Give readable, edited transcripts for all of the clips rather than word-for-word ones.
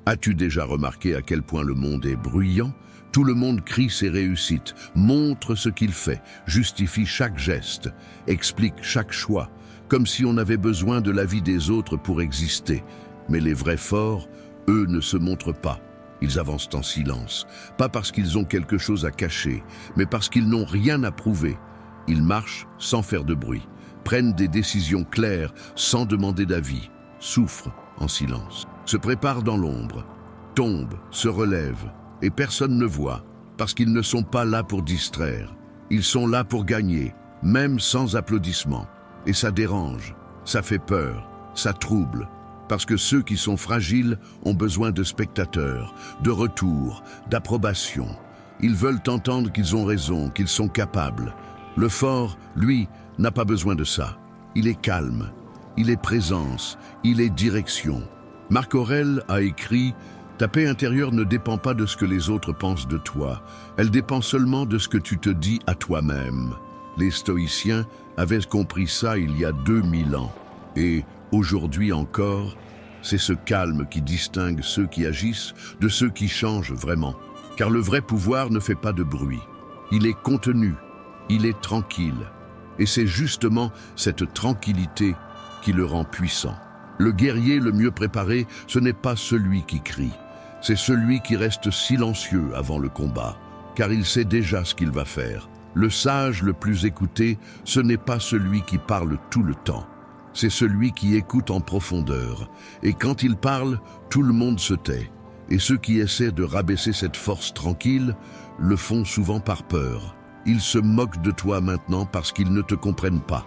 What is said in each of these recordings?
As-tu déjà remarqué à quel point le monde est bruyant? Tout le monde crie ses réussites, montre ce qu'il fait, justifie chaque geste, explique chaque choix, comme si on avait besoin de l'avis des autres pour exister. Mais les vrais forts, eux, ne se montrent pas. Ils avancent en silence, pas parce qu'ils ont quelque chose à cacher, mais parce qu'ils n'ont rien à prouver. Ils marchent sans faire de bruit, prennent des décisions claires sans demander d'avis, souffrent en silence, se préparent dans l'ombre, tombent, se relèvent, et personne ne voit, parce qu'ils ne sont pas là pour distraire. Ils sont là pour gagner, même sans applaudissements. Et ça dérange, ça fait peur, ça trouble, parce que ceux qui sont fragiles ont besoin de spectateurs, de retours, d'approbation. Ils veulent entendre qu'ils ont raison, qu'ils sont capables. Le fort, lui, n'a pas besoin de ça. Il est calme, il est présence, il est direction. Marc Aurèle a écrit « Ta paix intérieure ne dépend pas de ce que les autres pensent de toi, elle dépend seulement de ce que tu te dis à toi-même. » Les stoïciens avaient compris ça il y a 2000 ans. Et aujourd'hui encore, c'est ce calme qui distingue ceux qui agissent de ceux qui changent vraiment. Car le vrai pouvoir ne fait pas de bruit. Il est contenu, il est tranquille. Et c'est justement cette tranquillité qui le rend puissant. Le guerrier le mieux préparé, ce n'est pas celui qui crie. C'est celui qui reste silencieux avant le combat, car il sait déjà ce qu'il va faire. Le sage le plus écouté, ce n'est pas celui qui parle tout le temps. C'est celui qui écoute en profondeur. Et quand il parle, tout le monde se tait. Et ceux qui essaient de rabaisser cette force tranquille le font souvent par peur. Ils se moquent de toi maintenant parce qu'ils ne te comprennent pas,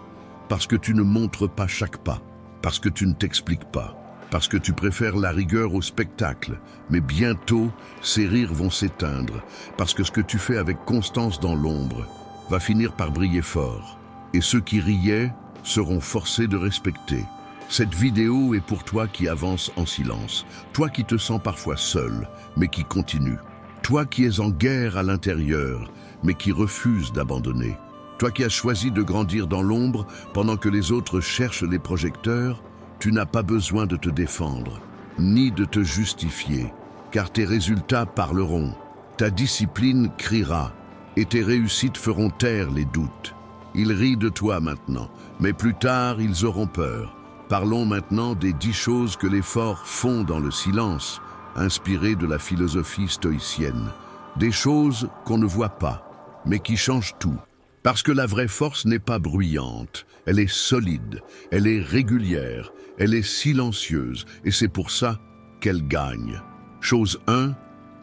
parce que tu ne montres pas chaque pas, parce que tu ne t'expliques pas, parce que tu préfères la rigueur au spectacle. Mais bientôt, ces rires vont s'éteindre, parce que ce que tu fais avec constance dans l'ombre va finir par briller fort. Et ceux qui riaient seront forcés de respecter. Cette vidéo est pour toi qui avance en silence, toi qui te sens parfois seul, mais qui continue, toi qui es en guerre à l'intérieur, mais qui refuse d'abandonner, toi qui as choisi de grandir dans l'ombre pendant que les autres cherchent les projecteurs. Tu n'as pas besoin de te défendre, ni de te justifier, car tes résultats parleront, ta discipline criera, et tes réussites feront taire les doutes. Ils rient de toi maintenant, mais plus tard ils auront peur. Parlons maintenant des 10 choses que les forts font dans le silence, inspirées de la philosophie stoïcienne. Des choses qu'on ne voit pas, mais qui changent tout. Parce que la vraie force n'est pas bruyante, elle est solide, elle est régulière, elle est silencieuse, et c'est pour ça qu'elle gagne. Chose 1,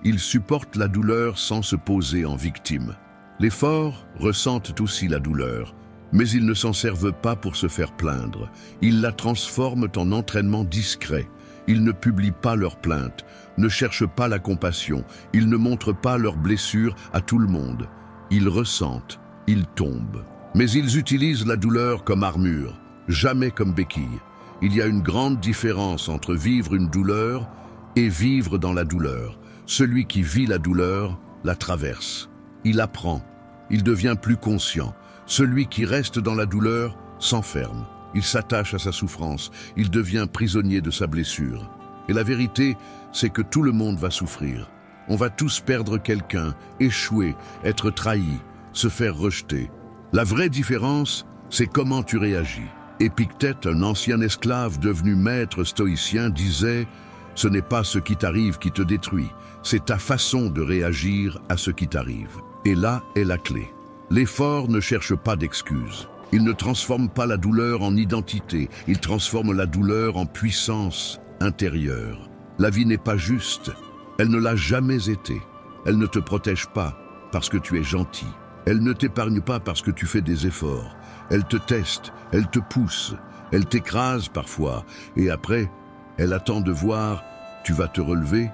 ils supportent la douleur sans se poser en victime. Les forts ressentent aussi la douleur, mais ils ne s'en servent pas pour se faire plaindre. Ils la transforment en entraînement discret. Ils ne publient pas leurs plaintes, ne cherchent pas la compassion, ils ne montrent pas leurs blessures à tout le monde. Ils ressentent, ils tombent. Mais ils utilisent la douleur comme armure, jamais comme béquille. Il y a une grande différence entre vivre une douleur et vivre dans la douleur. Celui qui vit la douleur la traverse. Il apprend, il devient plus conscient. Celui qui reste dans la douleur s'enferme. Il s'attache à sa souffrance, il devient prisonnier de sa blessure. Et la vérité, c'est que tout le monde va souffrir. On va tous perdre quelqu'un, échouer, être trahi, se faire rejeter. La vraie différence, c'est comment tu réagis. Épictète, un ancien esclave devenu maître stoïcien, disait « Ce n'est pas ce qui t'arrive qui te détruit, c'est ta façon de réagir à ce qui t'arrive. » Et là est la clé. Les forts ne cherchent pas d'excuses. Ils ne transforment pas la douleur en identité, ils transforment la douleur en puissance intérieure. La vie n'est pas juste, elle ne l'a jamais été. Elle ne te protège pas parce que tu es gentil. Elle ne t'épargne pas parce que tu fais des efforts. Elle te teste, elle te pousse, elle t'écrase parfois, et après, elle attend de voir, tu vas te relever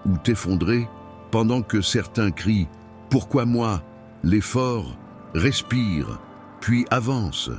ou t'effondrer, pendant que certains crient « Pourquoi moi ?» Les forts respirent, puis avancent,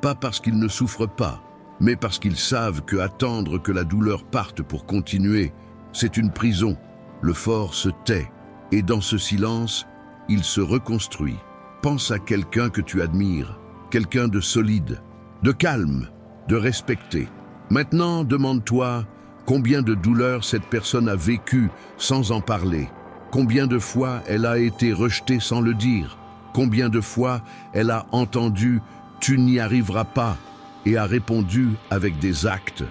pas parce qu'ils ne souffrent pas, mais parce qu'ils savent que attendre que la douleur parte pour continuer, c'est une prison. Le fort se tait, et dans ce silence, il se reconstruit. Pense à quelqu'un que tu admires, quelqu'un de solide, de calme, de respecté. Maintenant, demande-toi, Combien de douleurs cette personne a vécu sans en parler? Combien de fois elle a été rejetée sans le dire? Combien de fois elle a entendu « tu n'y arriveras pas » et a répondu avec des actes?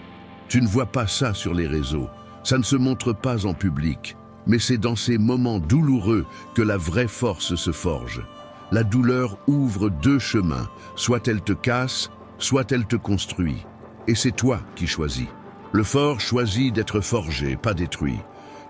Tu ne vois pas ça sur les réseaux, ça ne se montre pas en public, mais c'est dans ces moments douloureux que la vraie force se forge. La douleur ouvre deux chemins, soit elle te casse, soit elle te construit. Et c'est toi qui choisis. Le fort choisit d'être forgé, pas détruit.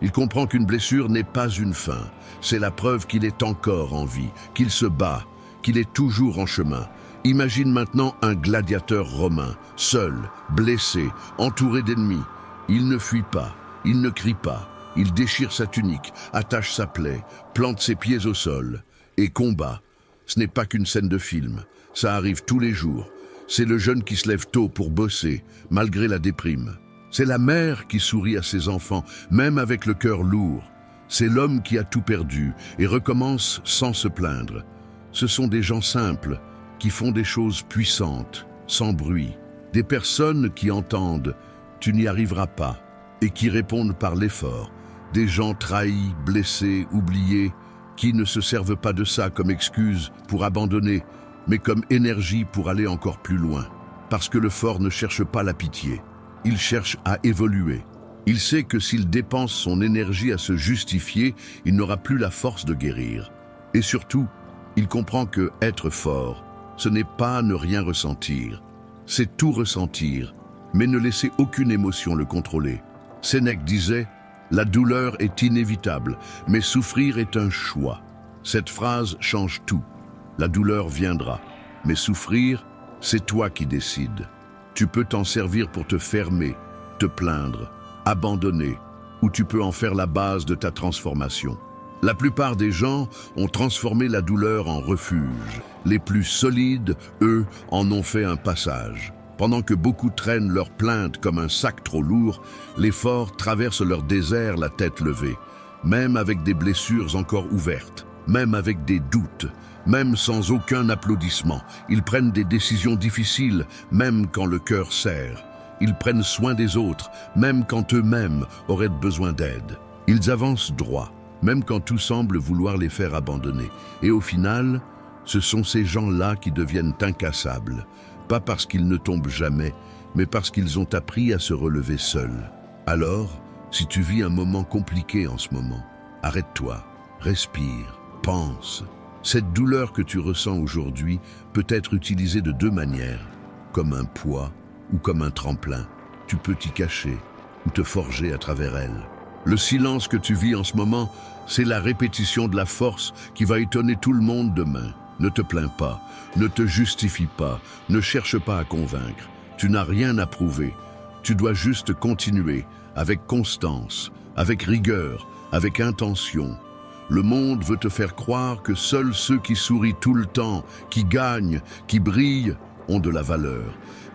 Il comprend qu'une blessure n'est pas une fin. C'est la preuve qu'il est encore en vie, qu'il se bat, qu'il est toujours en chemin. Imagine maintenant un gladiateur romain, seul, blessé, entouré d'ennemis. Il ne fuit pas, il ne crie pas. Il déchire sa tunique, attache sa plaie, plante ses pieds au sol et combat. Ce n'est pas qu'une scène de film, ça arrive tous les jours. C'est le jeune qui se lève tôt pour bosser, malgré la déprime. C'est la mère qui sourit à ses enfants, même avec le cœur lourd. C'est l'homme qui a tout perdu et recommence sans se plaindre. Ce sont des gens simples qui font des choses puissantes, sans bruit. Des personnes qui entendent « tu n'y arriveras pas » et qui répondent par l'effort. Des gens trahis, blessés, oubliés, qui ne se servent pas de ça comme excuse pour abandonner, mais comme énergie pour aller encore plus loin. Parce que le fort ne cherche pas la pitié, il cherche à évoluer. Il sait que s'il dépense son énergie à se justifier, il n'aura plus la force de guérir. Et surtout, il comprend que être fort, ce n'est pas ne rien ressentir, c'est tout ressentir, mais ne laisser aucune émotion le contrôler. Sénèque disait « La douleur est inévitable, mais souffrir est un choix ». Cette phrase change tout. La douleur viendra, mais souffrir, c'est toi qui décides. Tu peux t'en servir pour te fermer, te plaindre, abandonner, ou tu peux en faire la base de ta transformation. La plupart des gens ont transformé la douleur en refuge. Les plus solides, eux, en ont fait un passage. Pendant que beaucoup traînent leurs plaintes comme un sac trop lourd, les forts traversent leur désert la tête levée, même avec des blessures encore ouvertes, même avec des doutes, même sans aucun applaudissement. Ils prennent des décisions difficiles, même quand le cœur serre. Ils prennent soin des autres, même quand eux-mêmes auraient besoin d'aide. Ils avancent droit, même quand tout semble vouloir les faire abandonner. Et au final, ce sont ces gens-là qui deviennent incassables. Pas parce qu'ils ne tombent jamais, mais parce qu'ils ont appris à se relever seuls. Alors, si tu vis un moment compliqué en ce moment, arrête-toi, respire, pense. Cette douleur que tu ressens aujourd'hui peut être utilisée de deux manières, comme un poids ou comme un tremplin. Tu peux t'y cacher ou te forger à travers elle. Le silence que tu vis en ce moment, c'est la répétition de la force qui va étonner tout le monde demain. Ne te plains pas, ne te justifie pas, ne cherche pas à convaincre. Tu n'as rien à prouver. Tu dois juste continuer, avec constance, avec rigueur, avec intention. Le monde veut te faire croire que seuls ceux qui sourient tout le temps, qui gagnent, qui brillent, ont de la valeur.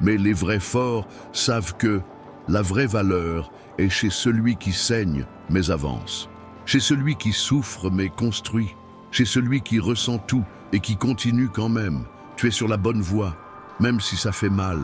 Mais les vrais forts savent que la vraie valeur est chez celui qui saigne mais avance, chez celui qui souffre mais construit, chez celui qui ressent tout et qui continue quand même. Tu es sur la bonne voie, même si ça fait mal,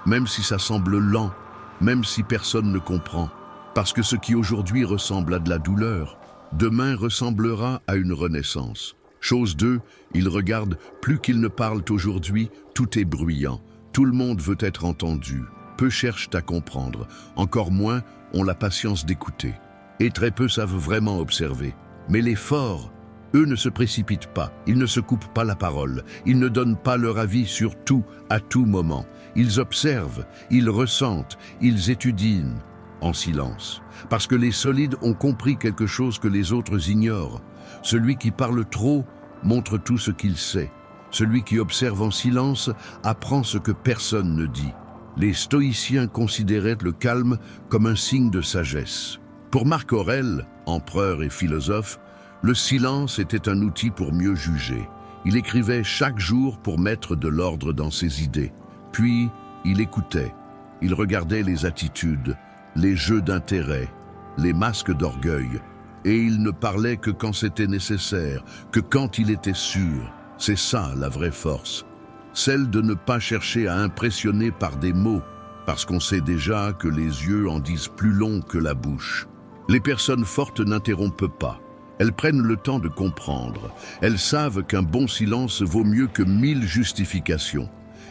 même si ça semble lent, même si personne ne comprend. Parce que ce qui aujourd'hui ressemble à de la douleur, demain ressemblera à une renaissance. Chose 2, ils regardent, plus qu'ils ne parlent aujourd'hui, tout est bruyant. Tout le monde veut être entendu. Peu cherchent à comprendre. Encore moins ont la patience d'écouter. Et très peu savent vraiment observer. Mais les forts, eux ne se précipitent pas. Ils ne se coupent pas la parole. Ils ne donnent pas leur avis sur tout, à tout moment. Ils observent, ils ressentent, ils étudient en silence. Parce que les solides ont compris quelque chose que les autres ignorent. Celui qui parle trop montre tout ce qu'il sait. Celui qui observe en silence apprend ce que personne ne dit. Les stoïciens considéraient le calme comme un signe de sagesse. Pour Marc Aurèle, empereur et philosophe, le silence était un outil pour mieux juger. Il écrivait chaque jour pour mettre de l'ordre dans ses idées. Puis, il écoutait. Il regardait les attitudes, les jeux d'intérêt, les masques d'orgueil. Et il ne parlait que quand c'était nécessaire, que quand il était sûr. C'est ça la vraie force. Celle de ne pas chercher à impressionner par des mots, parce qu'on sait déjà que les yeux en disent plus long que la bouche. Les personnes fortes n'interrompent pas. Elles prennent le temps de comprendre. Elles savent qu'un bon silence vaut mieux que 1000 justifications.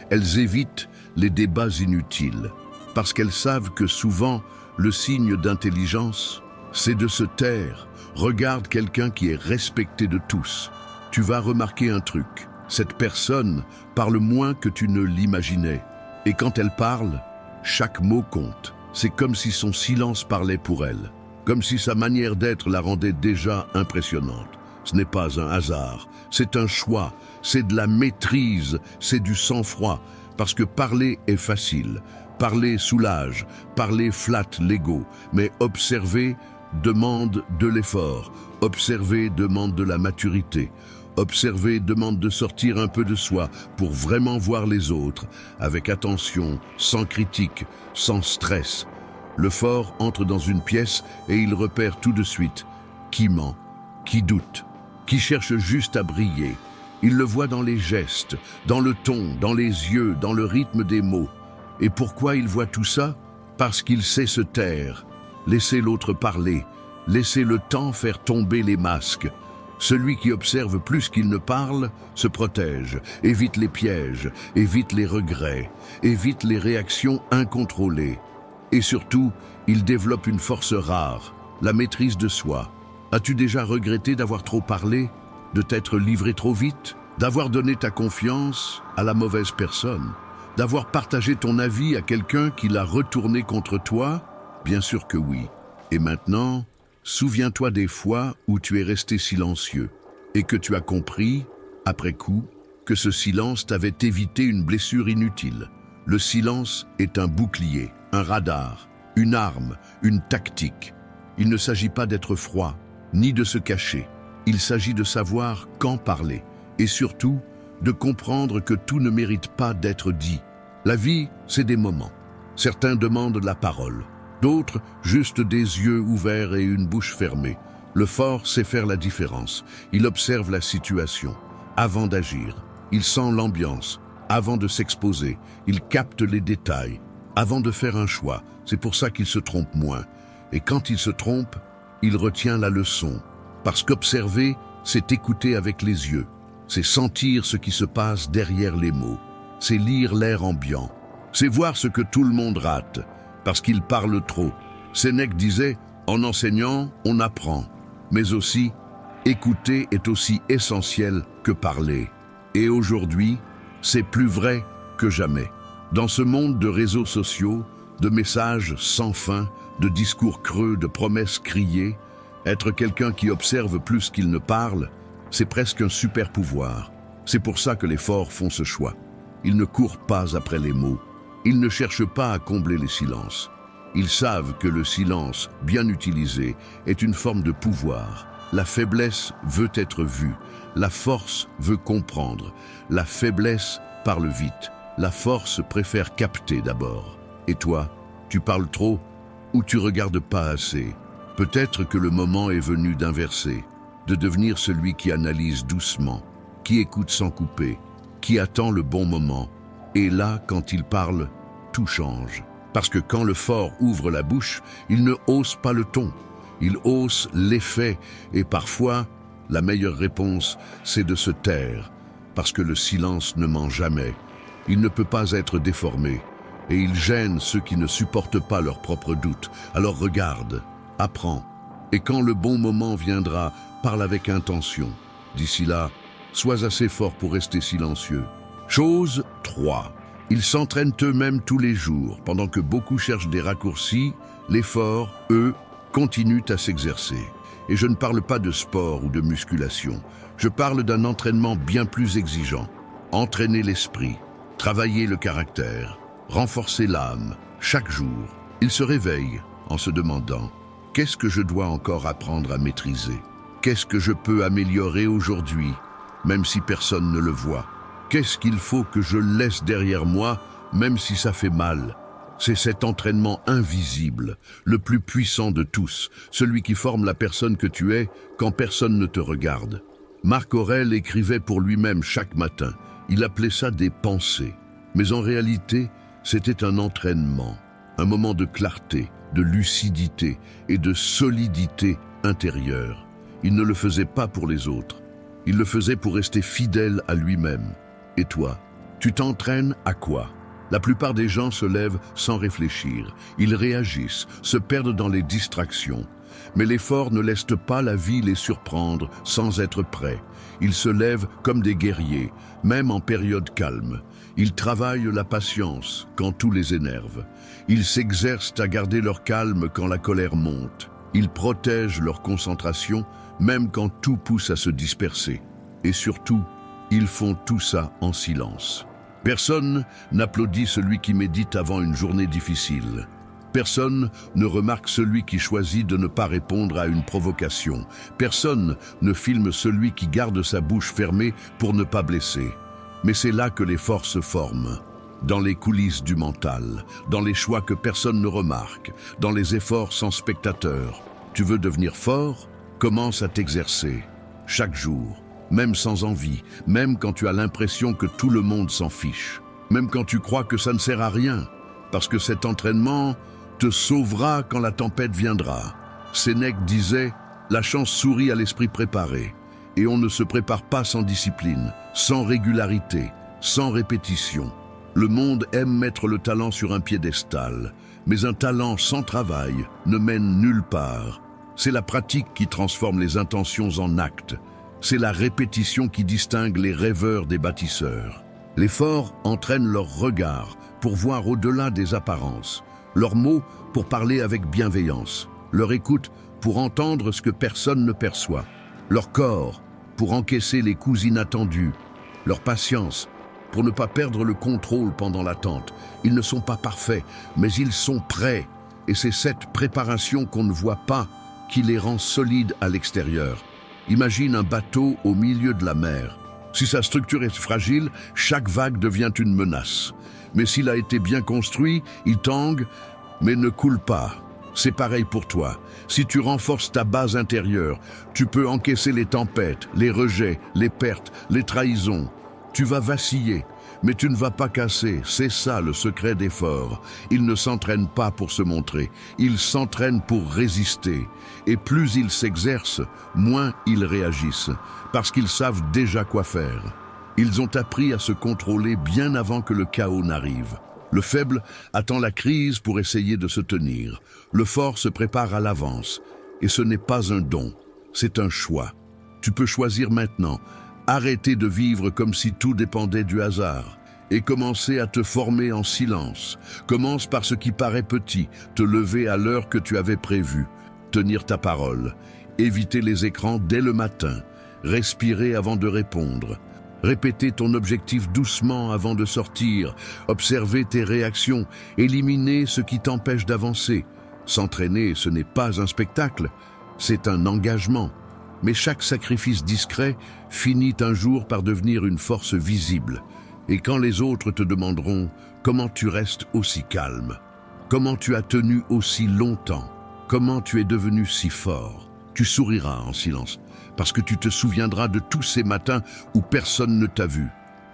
Elles évitent les débats inutiles, parce qu'elles savent que souvent, le signe d'intelligence, c'est de se taire. Regarde quelqu'un qui est respecté de tous. Tu vas remarquer un truc. Cette personne parle moins que tu ne l'imaginais. Et quand elle parle, chaque mot compte. C'est comme si son silence parlait pour elle. Comme si sa manière d'être la rendait déjà impressionnante. Ce n'est pas un hasard, c'est un choix, c'est de la maîtrise, c'est du sang-froid. Parce que parler est facile, parler soulage, parler flatte l'ego, mais observer demande de l'effort, observer demande de la maturité, observer demande de sortir un peu de soi pour vraiment voir les autres, avec attention, sans critique, sans stress. Le fort entre dans une pièce et il repère tout de suite qui ment, qui doute, qui cherche juste à briller. Il le voit dans les gestes, dans le ton, dans les yeux, dans le rythme des mots. Et pourquoi il voit tout ça? Parce qu'il sait se taire, laisser l'autre parler, laisser le temps faire tomber les masques. Celui qui observe plus qu'il ne parle se protège, évite les pièges, évite les regrets, évite les réactions incontrôlées. Et surtout, il développe une force rare, la maîtrise de soi. As-tu déjà regretté d'avoir trop parlé, de t'être livré trop vite, d'avoir donné ta confiance à la mauvaise personne, d'avoir partagé ton avis à quelqu'un qui l'a retourné contre toi? Bien sûr que oui. Et maintenant, souviens-toi des fois où tu es resté silencieux et que tu as compris, après coup, que ce silence t'avait évité une blessure inutile. Le silence est un bouclier, un radar, une arme, une tactique. Il ne s'agit pas d'être froid, ni de se cacher. Il s'agit de savoir quand parler et surtout de comprendre que tout ne mérite pas d'être dit. La vie, c'est des moments. Certains demandent la parole, d'autres juste des yeux ouverts et une bouche fermée. Le fort sait faire la différence. Il observe la situation avant d'agir. Il sent l'ambiance avant de s'exposer. Il capte les détails avant de faire un choix. C'est pour ça qu'il se trompe moins. Et quand il se trompe, il retient la leçon. Parce qu'observer, c'est écouter avec les yeux. C'est sentir ce qui se passe derrière les mots. C'est lire l'air ambiant. C'est voir ce que tout le monde rate, parce qu'il parle trop. Sénèque disait, en enseignant, on apprend. Mais aussi, écouter est aussi essentiel que parler. Et aujourd'hui, c'est plus vrai que jamais. Dans ce monde de réseaux sociaux, de messages sans fin, de discours creux, de promesses criées, être quelqu'un qui observe plus qu'il ne parle, c'est presque un super pouvoir. C'est pour ça que les forts font ce choix. Ils ne courent pas après les mots. Ils ne cherchent pas à combler les silences. Ils savent que le silence, bien utilisé, est une forme de pouvoir. La faiblesse veut être vue. La force veut comprendre. La faiblesse parle vite. La force préfère capter d'abord. Et toi, tu parles trop ou tu regardes pas assez? Peut-être que le moment est venu d'inverser, de devenir celui qui analyse doucement, qui écoute sans couper, qui attend le bon moment. Et là, quand il parle, tout change. Parce que quand le fort ouvre la bouche, il ne hausse pas le ton, il hausse l'effet. Et parfois, la meilleure réponse, c'est de se taire. Parce que le silence ne ment jamais. Il ne peut pas être déformé. Et il gêne ceux qui ne supportent pas leurs propres doutes. Alors regarde. Apprends. Et quand le bon moment viendra, parle avec intention. D'ici là, sois assez fort pour rester silencieux. Chose 3. Ils s'entraînent eux-mêmes tous les jours. Pendant que beaucoup cherchent des raccourcis, les forts, eux, continuent à s'exercer. Et je ne parle pas de sport ou de musculation. Je parle d'un entraînement bien plus exigeant. Entraîner l'esprit, travailler le caractère, renforcer l'âme. Chaque jour, ils se réveillent en se demandant: qu'est-ce que je dois encore apprendre à maîtriser? Qu'est-ce que je peux améliorer aujourd'hui, même si personne ne le voit? Qu'est-ce qu'il faut que je laisse derrière moi, même si ça fait mal? C'est cet entraînement invisible, le plus puissant de tous, celui qui forme la personne que tu es quand personne ne te regarde. Marc Aurèle écrivait pour lui-même chaque matin. Il appelait ça des pensées. Mais en réalité, C'était un entraînement, un moment de clarté, de lucidité et de solidité intérieure. Il ne le faisait pas pour les autres. Il le faisait pour rester fidèle à lui-même. Et toi, tu t'entraînes à quoi? La plupart des gens se lèvent sans réfléchir. Ils réagissent, se perdent dans les distractions. Mais les forts ne laissent pas la vie les surprendre sans être prêts. Ils se lèvent comme des guerriers, même en période calme. Ils travaillent la patience quand tout les énerve. Ils s'exercent à garder leur calme quand la colère monte. Ils protègent leur concentration, même quand tout pousse à se disperser. Et surtout, ils font tout ça en silence. Personne n'applaudit celui qui médite avant une journée difficile. Personne ne remarque celui qui choisit de ne pas répondre à une provocation. Personne ne filme celui qui garde sa bouche fermée pour ne pas blesser. Mais c'est là que les forces se forment. Dans les coulisses du mental, dans les choix que personne ne remarque, dans les efforts sans spectateur. Tu veux devenir fort? Commence à t'exercer. Chaque jour, même sans envie, même quand tu as l'impression que tout le monde s'en fiche. Même quand tu crois que ça ne sert à rien. Parce que cet entraînement te sauvera quand la tempête viendra. Sénèque disait « La chance sourit à l'esprit préparé ». Et on ne se prépare pas sans discipline, sans régularité, sans répétition. Le monde aime mettre le talent sur un piédestal, mais un talent sans travail ne mène nulle part. C'est la pratique qui transforme les intentions en actes. C'est la répétition qui distingue les rêveurs des bâtisseurs. Les forts entraînent leur regard pour voir au-delà des apparences, leurs mots pour parler avec bienveillance, leur écoute pour entendre ce que personne ne perçoit, leur corps pour encaisser les coups inattendus, leur patience pour ne pas perdre le contrôle pendant l'attente. Ils ne sont pas parfaits, mais ils sont prêts. Et c'est cette préparation qu'on ne voit pas qui les rend solides à l'extérieur. Imagine un bateau au milieu de la mer. Si sa structure est fragile, chaque vague devient une menace. Mais s'il a été bien construit, il tangue, mais ne coule pas. C'est pareil pour toi. Si tu renforces ta base intérieure, tu peux encaisser les tempêtes, les rejets, les pertes, les trahisons. Tu vas vaciller, mais tu ne vas pas casser. C'est ça le secret des forts. Ils ne s'entraînent pas pour se montrer. Ils s'entraînent pour résister. Et plus ils s'exercent, moins ils réagissent, parce qu'ils savent déjà quoi faire. Ils ont appris à se contrôler bien avant que le chaos n'arrive. Le faible attend la crise pour essayer de se tenir. Le fort se prépare à l'avance. Et ce n'est pas un don, c'est un choix. Tu peux choisir maintenant. Arrêter de vivre comme si tout dépendait du hasard. Et commencer à te former en silence. Commence par ce qui paraît petit. Te lever à l'heure que tu avais prévue. Tenir ta parole. Éviter les écrans dès le matin. Respirer avant de répondre. Répéter ton objectif doucement avant de sortir, observer tes réactions, éliminer ce qui t'empêche d'avancer. S'entraîner, ce n'est pas un spectacle, c'est un engagement. Mais chaque sacrifice discret finit un jour par devenir une force visible. Et quand les autres te demanderont comment tu restes aussi calme, comment tu as tenu aussi longtemps, comment tu es devenu si fort, tu souriras en silence. Parce que tu te souviendras de tous ces matins où personne ne t'a vu.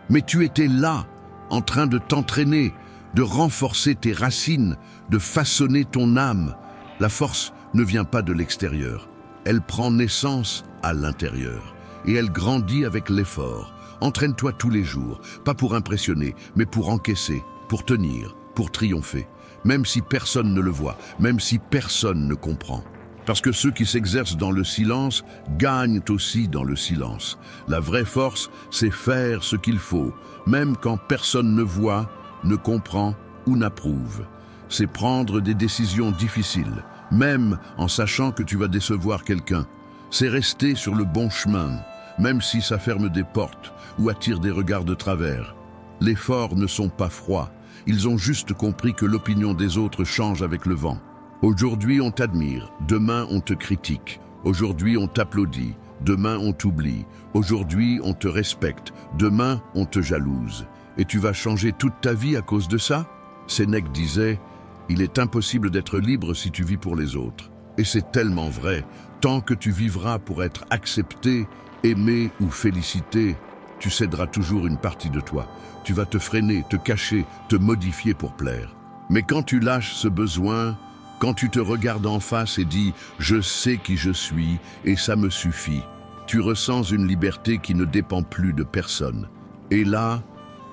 Mais tu étais là, en train de t'entraîner, de renforcer tes racines, de façonner ton âme. La force ne vient pas de l'extérieur. Elle prend naissance à l'intérieur. Et elle grandit avec l'effort. Entraîne-toi tous les jours, pas pour impressionner, mais pour encaisser, pour tenir, pour triompher. Même si personne ne le voit, même si personne ne comprend. Parce que ceux qui s'exercent dans le silence gagnent aussi dans le silence. La vraie force, c'est faire ce qu'il faut, même quand personne ne voit, ne comprend ou n'approuve. C'est prendre des décisions difficiles, même en sachant que tu vas décevoir quelqu'un. C'est rester sur le bon chemin, même si ça ferme des portes ou attire des regards de travers. Les forts ne sont pas froids, ils ont juste compris que l'opinion des autres change avec le vent. Aujourd'hui, on t'admire, demain, on te critique. Aujourd'hui, on t'applaudit, demain, on t'oublie. Aujourd'hui, on te respecte, demain, on te jalouse. Et tu vas changer toute ta vie à cause de ça? Sénèque disait « Il est impossible d'être libre si tu vis pour les autres. » Et c'est tellement vrai. Tant que tu vivras pour être accepté, aimé ou félicité, tu céderas toujours une partie de toi. Tu vas te freiner, te cacher, te modifier pour plaire. Mais quand tu lâches ce besoin, quand tu te regardes en face et dis « je sais qui je suis et ça me suffit », tu ressens une liberté qui ne dépend plus de personne. Et là,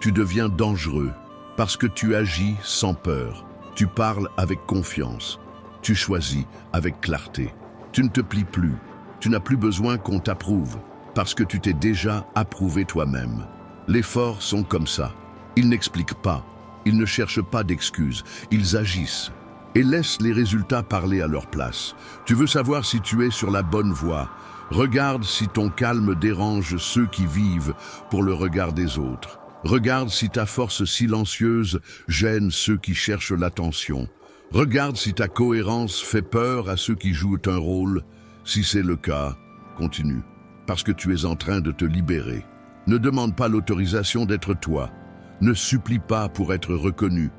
tu deviens dangereux parce que tu agis sans peur. Tu parles avec confiance. Tu choisis avec clarté. Tu ne te plies plus. Tu n'as plus besoin qu'on t'approuve parce que tu t'es déjà approuvé toi-même. Les forts sont comme ça. Ils n'expliquent pas. Ils ne cherchent pas d'excuses. Ils agissent et laissent les résultats parler à leur place. Tu veux savoir si tu es sur la bonne voie. Regarde si ton calme dérange ceux qui vivent pour le regard des autres. Regarde si ta force silencieuse gêne ceux qui cherchent l'attention. Regarde si ta cohérence fait peur à ceux qui jouent un rôle. Si c'est le cas, continue, parce que tu es en train de te libérer. Ne demande pas l'autorisation d'être toi. Ne supplie pas pour être reconnu.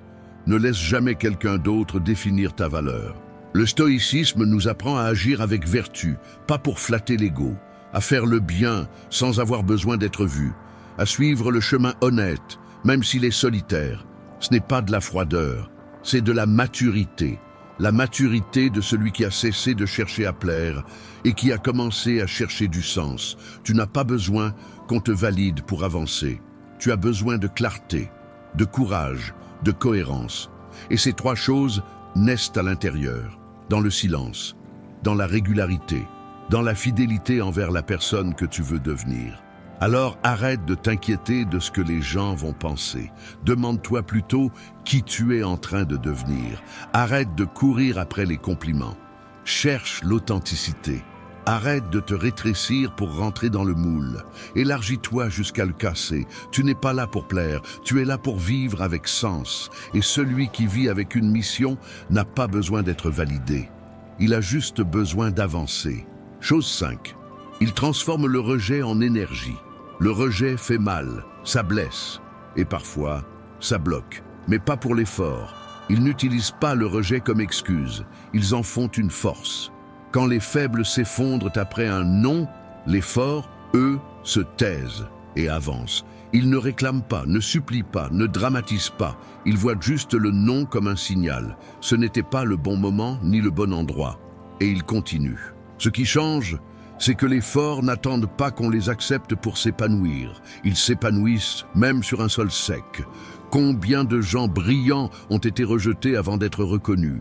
Ne laisse jamais quelqu'un d'autre définir ta valeur. Le stoïcisme nous apprend à agir avec vertu, pas pour flatter l'ego, à faire le bien sans avoir besoin d'être vu, à suivre le chemin honnête, même s'il est solitaire. Ce n'est pas de la froideur, c'est de la maturité de celui qui a cessé de chercher à plaire et qui a commencé à chercher du sens. Tu n'as pas besoin qu'on te valide pour avancer. Tu as besoin de clarté, de courage, de cohérence. Et ces trois choses naissent à l'intérieur. Dans le silence, dans la régularité, dans la fidélité envers la personne que tu veux devenir. Alors arrête de t'inquiéter de ce que les gens vont penser. Demande-toi plutôt qui tu es en train de devenir. Arrête de courir après les compliments. Cherche l'authenticité. Arrête de te rétrécir pour rentrer dans le moule. Élargis-toi jusqu'à le casser. Tu n'es pas là pour plaire, tu es là pour vivre avec sens. Et celui qui vit avec une mission n'a pas besoin d'être validé. Il a juste besoin d'avancer. Chose 5. Il transforme le rejet en énergie. Le rejet fait mal, ça blesse. Et parfois, ça bloque. Mais pas pour les forts. Ils n'utilisent pas le rejet comme excuse. Ils en font une force. Quand les faibles s'effondrent après un non, les forts, eux, se taisent et avancent. Ils ne réclament pas, ne supplient pas, ne dramatisent pas. Ils voient juste le non comme un signal. Ce n'était pas le bon moment ni le bon endroit. Et ils continuent. Ce qui change, c'est que les forts n'attendent pas qu'on les accepte pour s'épanouir. Ils s'épanouissent même sur un sol sec. Combien de gens brillants ont été rejetés avant d'être reconnus?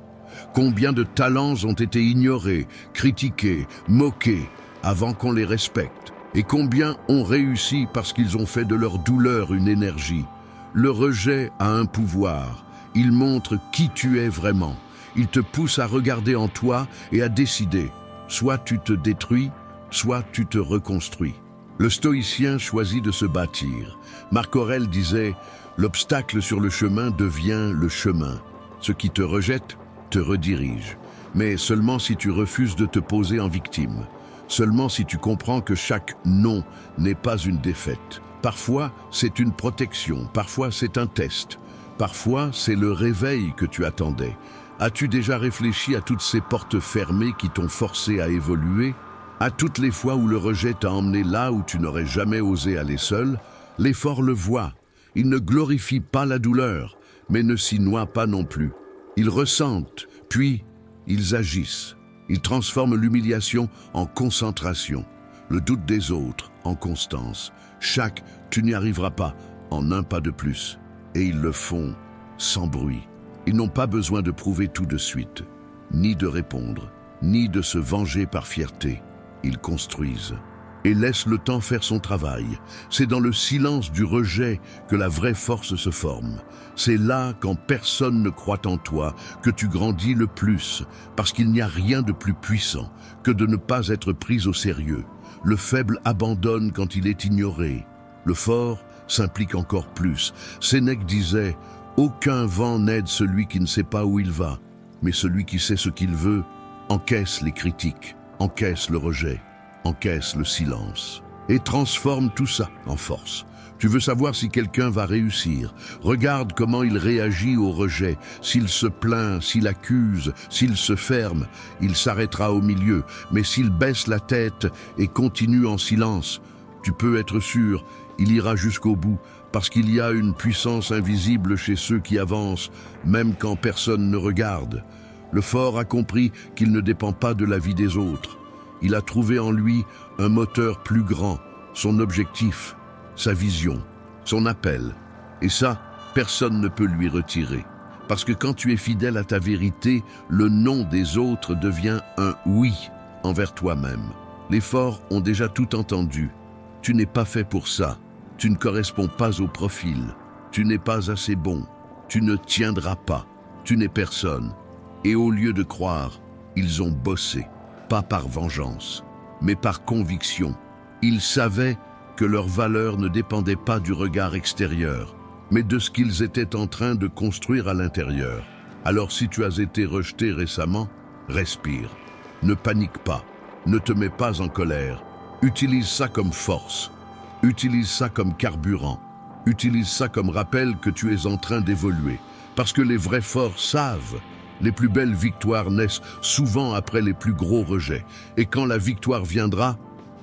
Combien de talents ont été ignorés, critiqués, moqués, avant qu'on les respecte? Et combien ont réussi parce qu'ils ont fait de leur douleur une énergie? Le rejet a un pouvoir. Il montre qui tu es vraiment. Il te pousse à regarder en toi et à décider. Soit tu te détruis, soit tu te reconstruis. Le stoïcien choisit de se bâtir. Marc Aurèle disait « L'obstacle sur le chemin devient le chemin. Ce qui te rejette te redirige. Mais seulement si tu refuses de te poser en victime. Seulement si tu comprends que chaque non n'est pas une défaite. Parfois, c'est une protection. Parfois, c'est un test. Parfois, c'est le réveil que tu attendais. As-tu déjà réfléchi à toutes ces portes fermées qui t'ont forcé à évoluer? À toutes les fois où le rejet t'a emmené là où tu n'aurais jamais osé aller seul? Les forts le voient. Ils ne glorifient pas la douleur, mais ne s'y noient pas non plus. Ils ressentent, puis ils agissent. Ils transforment l'humiliation en concentration, le doute des autres en constance. Chaque « tu n'y arriveras pas » en un pas de plus. Et ils le font sans bruit. Ils n'ont pas besoin de prouver tout de suite, ni de répondre, ni de se venger par fierté. Ils construisent et laissent le temps faire son travail. C'est dans le silence du rejet que la vraie force se forme. C'est là, quand personne ne croit en toi, que tu grandis le plus, parce qu'il n'y a rien de plus puissant que de ne pas être pris au sérieux. Le faible abandonne quand il est ignoré. Le fort s'implique encore plus. Sénèque disait « Aucun vent n'aide celui qui ne sait pas où il va, mais celui qui sait ce qu'il veut encaisse les critiques, encaisse le rejet, encaisse le silence et transforme tout ça en force. » Tu veux savoir si quelqu'un va réussir? Regarde comment il réagit au rejet. S'il se plaint, s'il accuse, s'il se ferme, il s'arrêtera au milieu. Mais s'il baisse la tête et continue en silence, tu peux être sûr Il ira jusqu'au bout, parce qu'il y a une puissance invisible chez ceux qui avancent, même quand personne ne regarde. Le fort a compris qu'il ne dépend pas de la vie des autres. Il a trouvé en lui un moteur plus grand, son objectif, sa vision, son appel. Et ça, personne ne peut lui retirer. Parce que quand tu es fidèle à ta vérité, le non des autres devient un oui envers toi-même. Les forts ont déjà tout entendu. Tu n'es pas fait pour ça. Tu ne corresponds pas au profil. Tu n'es pas assez bon. Tu ne tiendras pas. Tu n'es personne. Et au lieu de croire, ils ont bossé. Pas par vengeance, mais par conviction. Ils savaient que leur valeur ne dépendait pas du regard extérieur, mais de ce qu'ils étaient en train de construire à l'intérieur. Alors si tu as été rejeté récemment, respire. Ne panique pas. Ne te mets pas en colère. Utilise ça comme force. Utilise ça comme carburant. Utilise ça comme rappel que tu es en train d'évoluer. Parce que les vrais forts savent. Les plus belles victoires naissent souvent après les plus gros rejets. Et quand la victoire viendra,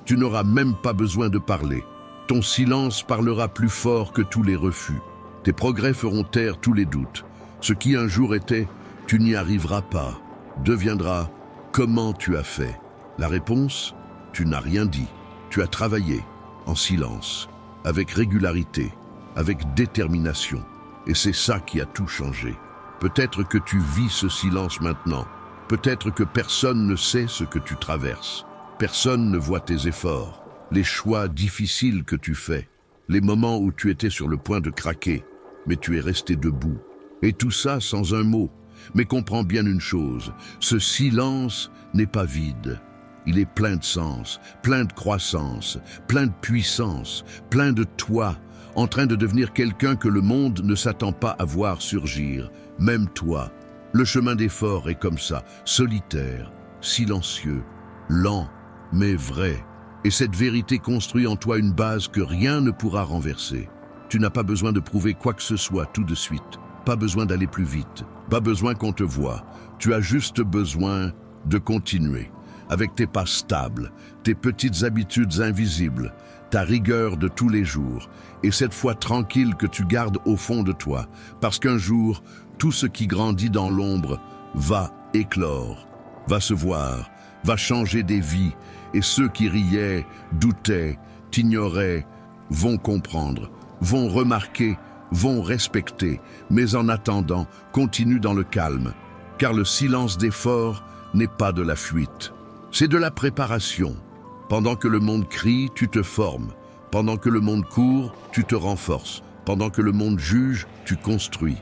tu n'auras même pas besoin de parler. Ton silence parlera plus fort que tous les refus. Tes progrès feront taire tous les doutes. Ce qui un jour était « tu n'y arriveras pas » deviendra « comment tu as fait ?» La réponse, tu n'as rien dit. Tu as travaillé, en silence, avec régularité, avec détermination. Et c'est ça qui a tout changé. Peut-être que tu vis ce silence maintenant. Peut-être que personne ne sait ce que tu traverses. Personne ne voit tes efforts, les choix difficiles que tu fais, les moments où tu étais sur le point de craquer, mais tu es resté debout. Et tout ça sans un mot. Mais comprends bien une chose, ce silence n'est pas vide. Il est plein de sens, plein de croissance, plein de puissance, plein de toi, en train de devenir quelqu'un que le monde ne s'attend pas à voir surgir, même toi. Le chemin des forts est comme ça, solitaire, silencieux, lent, mais vrai. Et cette vérité construit en toi une base que rien ne pourra renverser. Tu n'as pas besoin de prouver quoi que ce soit tout de suite, pas besoin d'aller plus vite, pas besoin qu'on te voie. Tu as juste besoin de continuer. Avec tes pas stables, tes petites habitudes invisibles, ta rigueur de tous les jours, et cette foi tranquille que tu gardes au fond de toi, parce qu'un jour, tout ce qui grandit dans l'ombre va éclore, va se voir, va changer des vies, et ceux qui riaient, doutaient, t'ignoraient, vont comprendre, vont remarquer, vont respecter, mais en attendant, continue dans le calme, car le silence des forts n'est pas de la fuite. C'est de la préparation. Pendant que le monde crie, tu te formes. Pendant que le monde court, tu te renforces. Pendant que le monde juge, tu construis.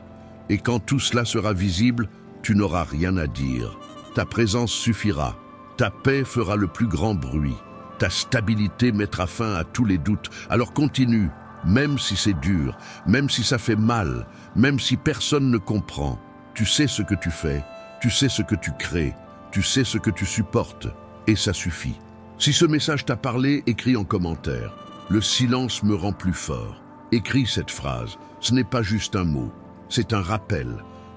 Et quand tout cela sera visible, tu n'auras rien à dire. Ta présence suffira. Ta paix fera le plus grand bruit. Ta stabilité mettra fin à tous les doutes. Alors continue, même si c'est dur, même si ça fait mal, même si personne ne comprend. Tu sais ce que tu fais, tu sais ce que tu crées. Tu sais ce que tu supportes, et ça suffit. Si ce message t'a parlé, écris en commentaire. Le silence me rend plus fort. Écris cette phrase. Ce n'est pas juste un mot. C'est un rappel,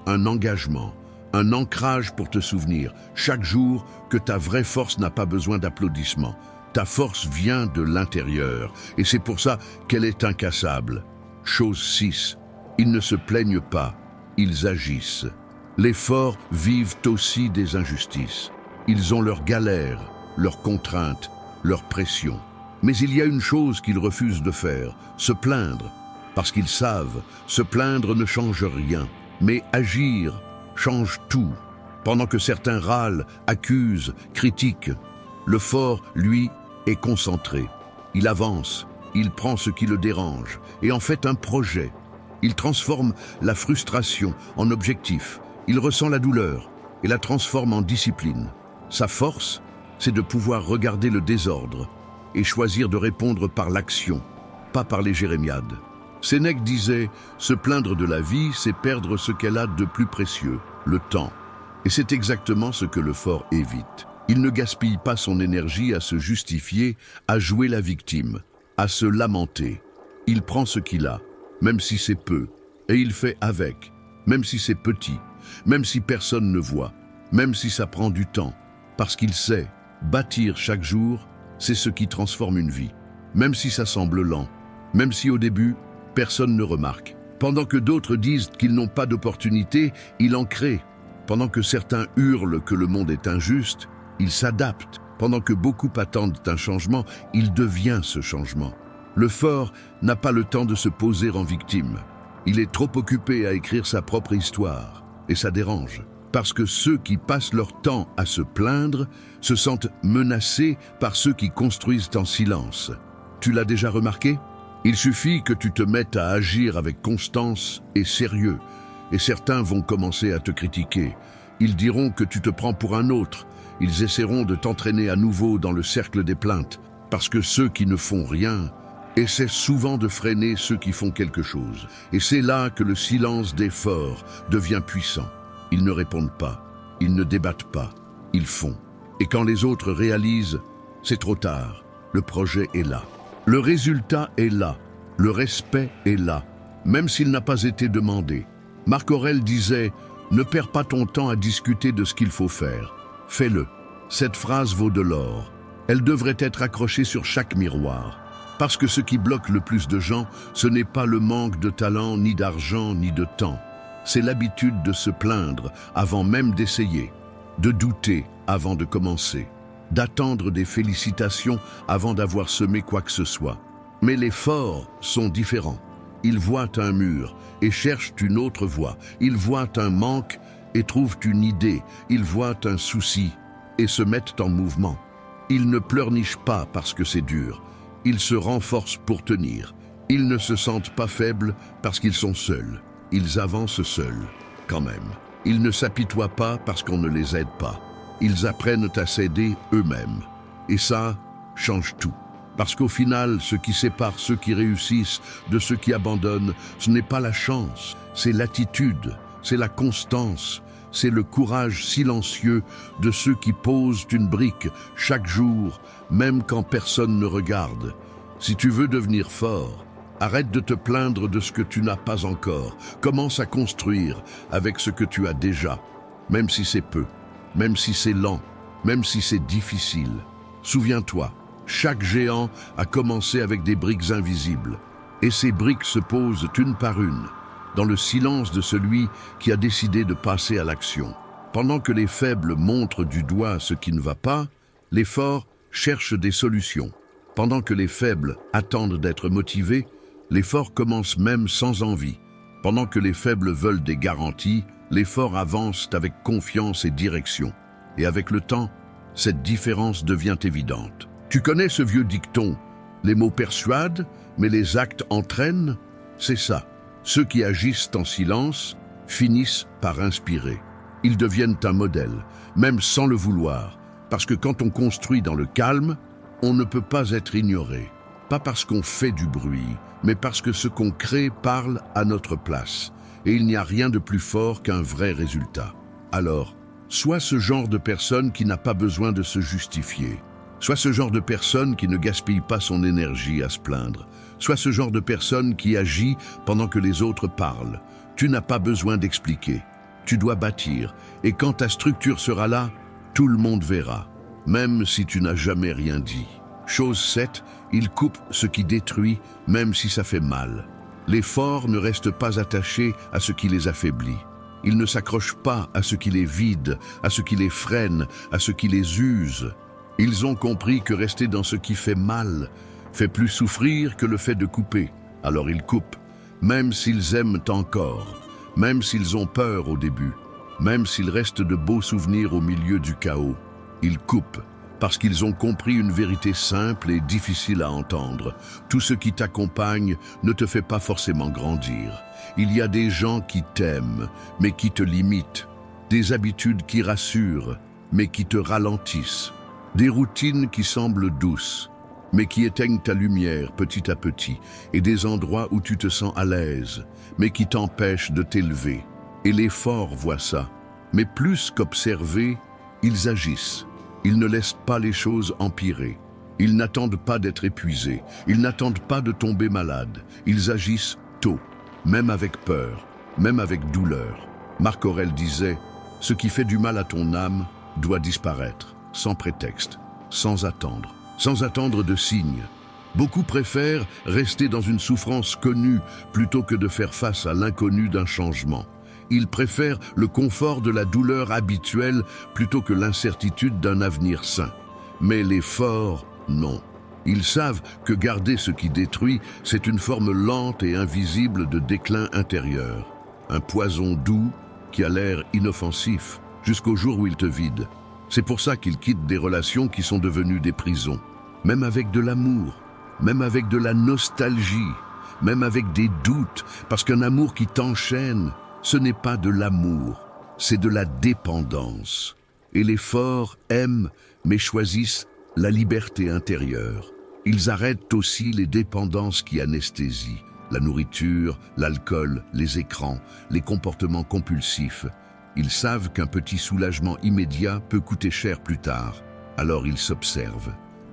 un engagement, un ancrage pour te souvenir, chaque jour, que ta vraie force n'a pas besoin d'applaudissements. Ta force vient de l'intérieur, et c'est pour ça qu'elle est incassable. Chose 6. Ils ne se plaignent pas, ils agissent. Les forts vivent aussi des injustices. Ils ont leurs galères, leurs contraintes, leurs pressions. Mais il y a une chose qu'ils refusent de faire, se plaindre. Parce qu'ils savent, se plaindre ne change rien. Mais agir change tout. Pendant que certains râlent, accusent, critiquent, le fort, lui, est concentré. Il avance, il prend ce qui le dérange et en fait un projet. Il transforme la frustration en objectif. Il ressent la douleur et la transforme en discipline. Sa force, c'est de pouvoir regarder le désordre et choisir de répondre par l'action, pas par les jérémiades. Sénèque disait « Se plaindre de la vie, c'est perdre ce qu'elle a de plus précieux, le temps. » Et c'est exactement ce que le fort évite. Il ne gaspille pas son énergie à se justifier, à jouer la victime, à se lamenter. Il prend ce qu'il a, même si c'est peu, et il fait avec, même si c'est petit. Même si personne ne voit, même si ça prend du temps, parce qu'il sait, bâtir chaque jour, c'est ce qui transforme une vie. Même si ça semble lent, même si au début, personne ne remarque. Pendant que d'autres disent qu'ils n'ont pas d'opportunité, il en crée. Pendant que certains hurlent que le monde est injuste, il s'adapte. Pendant que beaucoup attendent un changement, il devient ce changement. Le fort n'a pas le temps de se poser en victime. Il est trop occupé à écrire sa propre histoire. Et ça dérange. Parce que ceux qui passent leur temps à se plaindre se sentent menacés par ceux qui construisent en silence. Tu l'as déjà remarqué ? Il suffit que tu te mettes à agir avec constance et sérieux, et certains vont commencer à te critiquer. Ils diront que tu te prends pour un autre. Ils essaieront de t'entraîner à nouveau dans le cercle des plaintes, parce que ceux qui ne font rien essaient souvent de freiner ceux qui font quelque chose. Et c'est là que le silence des forts devient puissant. Ils ne répondent pas, ils ne débattent pas, ils font. Et quand les autres réalisent, c'est trop tard. Le projet est là. Le résultat est là. Le respect est là, même s'il n'a pas été demandé. Marc Aurèle disait « Ne perds pas ton temps à discuter de ce qu'il faut faire. Fais-le ». Cette phrase vaut de l'or. Elle devrait être accrochée sur chaque miroir. Parce que ce qui bloque le plus de gens, ce n'est pas le manque de talent, ni d'argent, ni de temps. C'est l'habitude de se plaindre avant même d'essayer, de douter avant de commencer, d'attendre des félicitations avant d'avoir semé quoi que ce soit. Mais les forts sont différents. Ils voient un mur et cherchent une autre voie. Ils voient un manque et trouvent une idée. Ils voient un souci et se mettent en mouvement. Ils ne pleurnichent pas parce que c'est dur. Ils se renforcent pour tenir. Ils ne se sentent pas faibles parce qu'ils sont seuls. Ils avancent seuls, quand même. Ils ne s'apitoient pas parce qu'on ne les aide pas. Ils apprennent à s'aider eux-mêmes. Et ça change tout. Parce qu'au final, ce qui sépare ceux qui réussissent de ceux qui abandonnent, ce n'est pas la chance, c'est l'attitude, c'est la constance, c'est le courage silencieux de ceux qui posent une brique chaque jour, même quand personne ne regarde. Si tu veux devenir fort, arrête de te plaindre de ce que tu n'as pas encore. Commence à construire avec ce que tu as déjà, même si c'est peu, même si c'est lent, même si c'est difficile. Souviens-toi, chaque géant a commencé avec des briques invisibles, et ces briques se posent une par une, dans le silence de celui qui a décidé de passer à l'action. Pendant que les faibles montrent du doigt ce qui ne va pas, les forts cherchent des solutions. Pendant que les faibles attendent d'être motivés, les forts commencent même sans envie. Pendant que les faibles veulent des garanties, les forts avancent avec confiance et direction. Et avec le temps, cette différence devient évidente. Tu connais ce vieux dicton « Les mots persuadent, mais les actes entraînent » C'est ça. Ceux qui agissent en silence finissent par inspirer. Ils deviennent un modèle, même sans le vouloir. Parce que quand on construit dans le calme, on ne peut pas être ignoré. Pas parce qu'on fait du bruit, mais parce que ce qu'on crée parle à notre place. Et il n'y a rien de plus fort qu'un vrai résultat. Alors, sois ce genre de personne qui n'a pas besoin de se justifier. Sois ce genre de personne qui ne gaspille pas son énergie à se plaindre. Sois ce genre de personne qui agit pendant que les autres parlent. Tu n'as pas besoin d'expliquer. Tu dois bâtir. Et quand ta structure sera là, tout le monde verra. Même si tu n'as jamais rien dit. Chose 7, il coupe ce qui détruit, même si ça fait mal. Les forts ne restent pas attachés à ce qui les affaiblit. Ils ne s'accrochent pas à ce qui les vide, à ce qui les freine, à ce qui les use. Ils ont compris que rester dans ce qui fait mal fait plus souffrir que le fait de couper. Alors ils coupent, même s'ils aiment encore, même s'ils ont peur au début, même s'il reste de beaux souvenirs au milieu du chaos. Ils coupent parce qu'ils ont compris une vérité simple et difficile à entendre. Tout ce qui t'accompagne ne te fait pas forcément grandir. Il y a des gens qui t'aiment, mais qui te limitent. Des habitudes qui rassurent, mais qui te ralentissent. Des routines qui semblent douces, mais qui éteignent ta lumière petit à petit. Et des endroits où tu te sens à l'aise, mais qui t'empêchent de t'élever. Et les forts voient ça. Mais plus qu'observer, ils agissent. Ils ne laissent pas les choses empirer. Ils n'attendent pas d'être épuisés. Ils n'attendent pas de tomber malades. Ils agissent tôt, même avec peur, même avec douleur. Marc Aurèle disait « Ce qui fait du mal à ton âme doit disparaître, sans prétexte, sans attendre de signes. Beaucoup préfèrent rester dans une souffrance connue plutôt que de faire face à l'inconnu d'un changement. Ils préfèrent le confort de la douleur habituelle plutôt que l'incertitude d'un avenir sain. Mais les forts, non. Ils savent que garder ce qui détruit, c'est une forme lente et invisible de déclin intérieur. Un poison doux qui a l'air inoffensif jusqu'au jour où il te vide. C'est pour ça qu'ils quittent des relations qui sont devenues des prisons. Même avec de l'amour, même avec de la nostalgie, même avec des doutes, parce qu'un amour qui t'enchaîne, ce n'est pas de l'amour, c'est de la dépendance. Et les forts aiment, mais choisissent la liberté intérieure. Ils arrêtent aussi les dépendances qui anesthésient, la nourriture, l'alcool, les écrans, les comportements compulsifs. Ils savent qu'un petit soulagement immédiat peut coûter cher plus tard. Alors ils s'observent,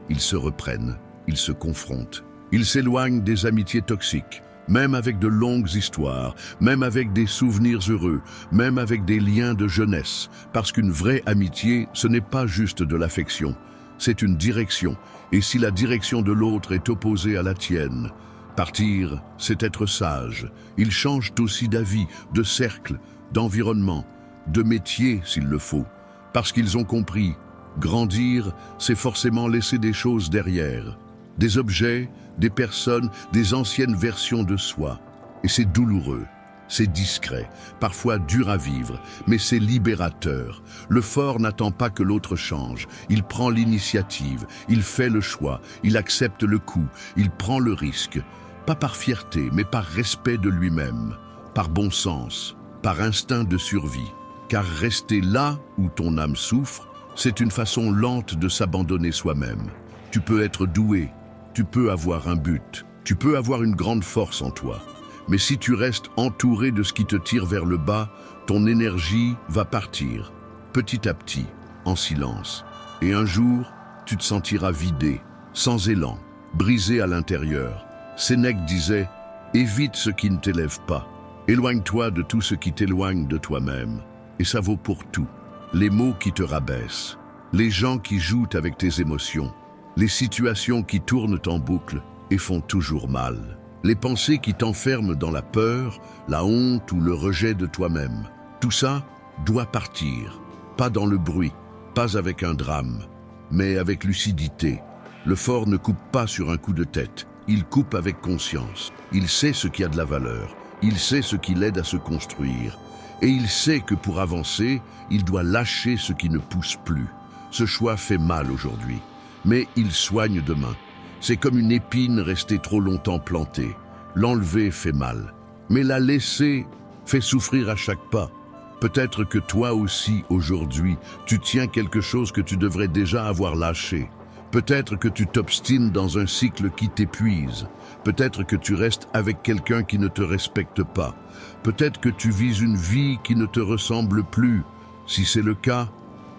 ils se reprennent, ils se confrontent. Ils s'éloignent des amitiés toxiques, même avec de longues histoires, même avec des souvenirs heureux, même avec des liens de jeunesse. Parce qu'une vraie amitié, ce n'est pas juste de l'affection, c'est une direction. Et si la direction de l'autre est opposée à la tienne, partir, c'est être sage. Ils changent aussi d'avis, de cercle, d'environnement, de métier s'il le faut. Parce qu'ils ont compris, grandir, c'est forcément laisser des choses derrière. Des objets, des personnes, des anciennes versions de soi. Et c'est douloureux, c'est discret, parfois dur à vivre, mais c'est libérateur. Le fort n'attend pas que l'autre change, il prend l'initiative, il fait le choix, il accepte le coup, il prend le risque. Pas par fierté, mais par respect de lui-même, par bon sens, par instinct de survie. Car rester là où ton âme souffre, c'est une façon lente de s'abandonner soi-même. Tu peux être doué, tu peux avoir un but, tu peux avoir une grande force en toi. Mais si tu restes entouré de ce qui te tire vers le bas, ton énergie va partir, petit à petit, en silence. Et un jour, tu te sentiras vidé, sans élan, brisé à l'intérieur. Sénèque disait « Évite ce qui ne t'élève pas. Éloigne-toi de tout ce qui t'éloigne de toi-même. » Et ça vaut pour tout. Les mots qui te rabaissent, les gens qui jouent avec tes émotions, les situations qui tournent en boucle et font toujours mal. Les pensées qui t'enferment dans la peur, la honte ou le rejet de toi-même. Tout ça doit partir. Pas dans le bruit, pas avec un drame, mais avec lucidité. Le fort ne coupe pas sur un coup de tête. Il coupe avec conscience. Il sait ce qui a de la valeur. Il sait ce qui l'aide à se construire. Et il sait que pour avancer, il doit lâcher ce qui ne pousse plus. Ce choix fait mal aujourd'hui, mais il soigne demain. C'est comme une épine restée trop longtemps plantée. L'enlever fait mal, mais la laisser fait souffrir à chaque pas. Peut-être que toi aussi, aujourd'hui, tu tiens quelque chose que tu devrais déjà avoir lâché. Peut-être que tu t'obstines dans un cycle qui t'épuise. Peut-être que tu restes avec quelqu'un qui ne te respecte pas. Peut-être que tu vis une vie qui ne te ressemble plus. Si c'est le cas,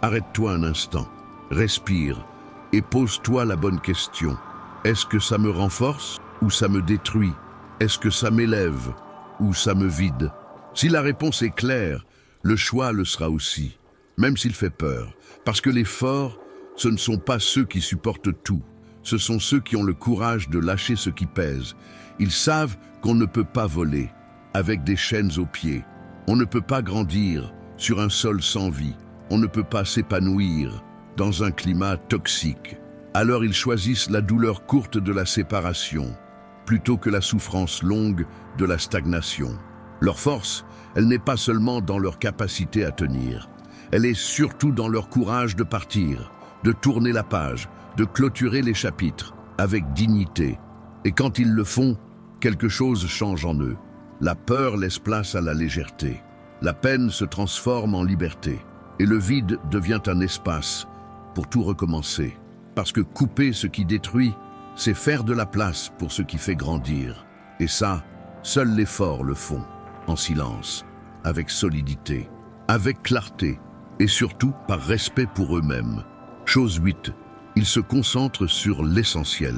arrête-toi un instant, respire et pose-toi la bonne question. Est-ce que ça me renforce ou ça me détruit? Est-ce que ça m'élève ou ça me vide? Si la réponse est claire, le choix le sera aussi, même s'il fait peur. Parce que les forts, ce ne sont pas ceux qui supportent tout. Ce sont ceux qui ont le courage de lâcher ce qui pèse. Ils savent qu'on ne peut pas voler avec des chaînes aux pieds. On ne peut pas grandir sur un sol sans vie. On ne peut pas s'épanouir dans un climat toxique. Alors ils choisissent la douleur courte de la séparation, plutôt que la souffrance longue de la stagnation. Leur force, elle n'est pas seulement dans leur capacité à tenir. Elle est surtout dans leur courage de partir, de tourner la page, de clôturer les chapitres avec dignité. Et quand ils le font, quelque chose change en eux. La peur laisse place à la légèreté. La peine se transforme en liberté. Et le vide devient un espace pour tout recommencer. Parce que couper ce qui détruit, c'est faire de la place pour ce qui fait grandir. Et ça, seuls les forts le font, en silence, avec solidité, avec clarté, et surtout par respect pour eux-mêmes. Chose 8, ils se concentrent sur l'essentiel.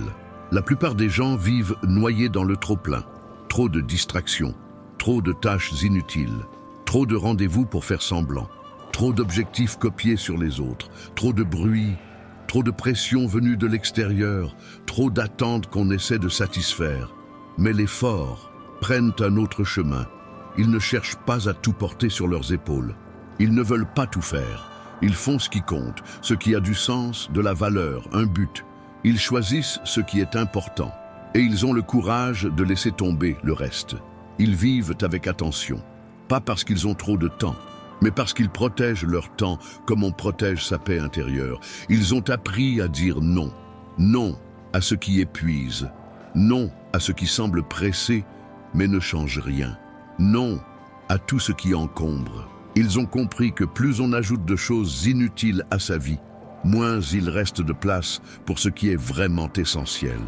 La plupart des gens vivent noyés dans le trop-plein. Trop de distractions, trop de tâches inutiles, trop de rendez-vous pour faire semblant, trop d'objectifs copiés sur les autres, trop de bruit, trop de pression venue de l'extérieur, trop d'attentes qu'on essaie de satisfaire. Mais les forts prennent un autre chemin. Ils ne cherchent pas à tout porter sur leurs épaules. Ils ne veulent pas tout faire. Ils font ce qui compte, ce qui a du sens, de la valeur, un but. Ils choisissent ce qui est important. Et ils ont le courage de laisser tomber le reste. Ils vivent avec attention. Pas parce qu'ils ont trop de temps, mais parce qu'ils protègent leur temps comme on protège sa paix intérieure. Ils ont appris à dire non. Non à ce qui épuise. Non à ce qui semble pressé, mais ne change rien. Non à tout ce qui encombre. Ils ont compris que plus on ajoute de choses inutiles à sa vie, moins il reste de place pour ce qui est vraiment essentiel.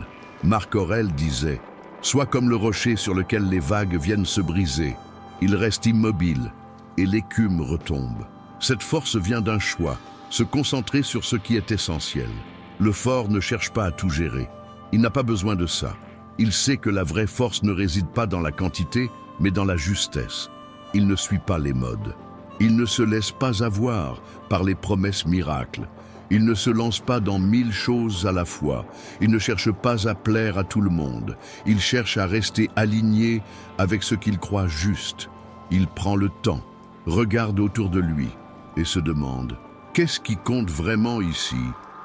Marc Aurèle disait « Sois comme le rocher sur lequel les vagues viennent se briser. Il reste immobile et l'écume retombe. » Cette force vient d'un choix, se concentrer sur ce qui est essentiel. Le fort ne cherche pas à tout gérer. Il n'a pas besoin de ça. Il sait que la vraie force ne réside pas dans la quantité, mais dans la justesse. Il ne suit pas les modes. Il ne se laisse pas avoir par les promesses miracles. Il ne se lance pas dans 1000 choses à la fois. Il ne cherche pas à plaire à tout le monde. Il cherche à rester aligné avec ce qu'il croit juste. Il prend le temps, regarde autour de lui et se demande « Qu'est-ce qui compte vraiment ici ?»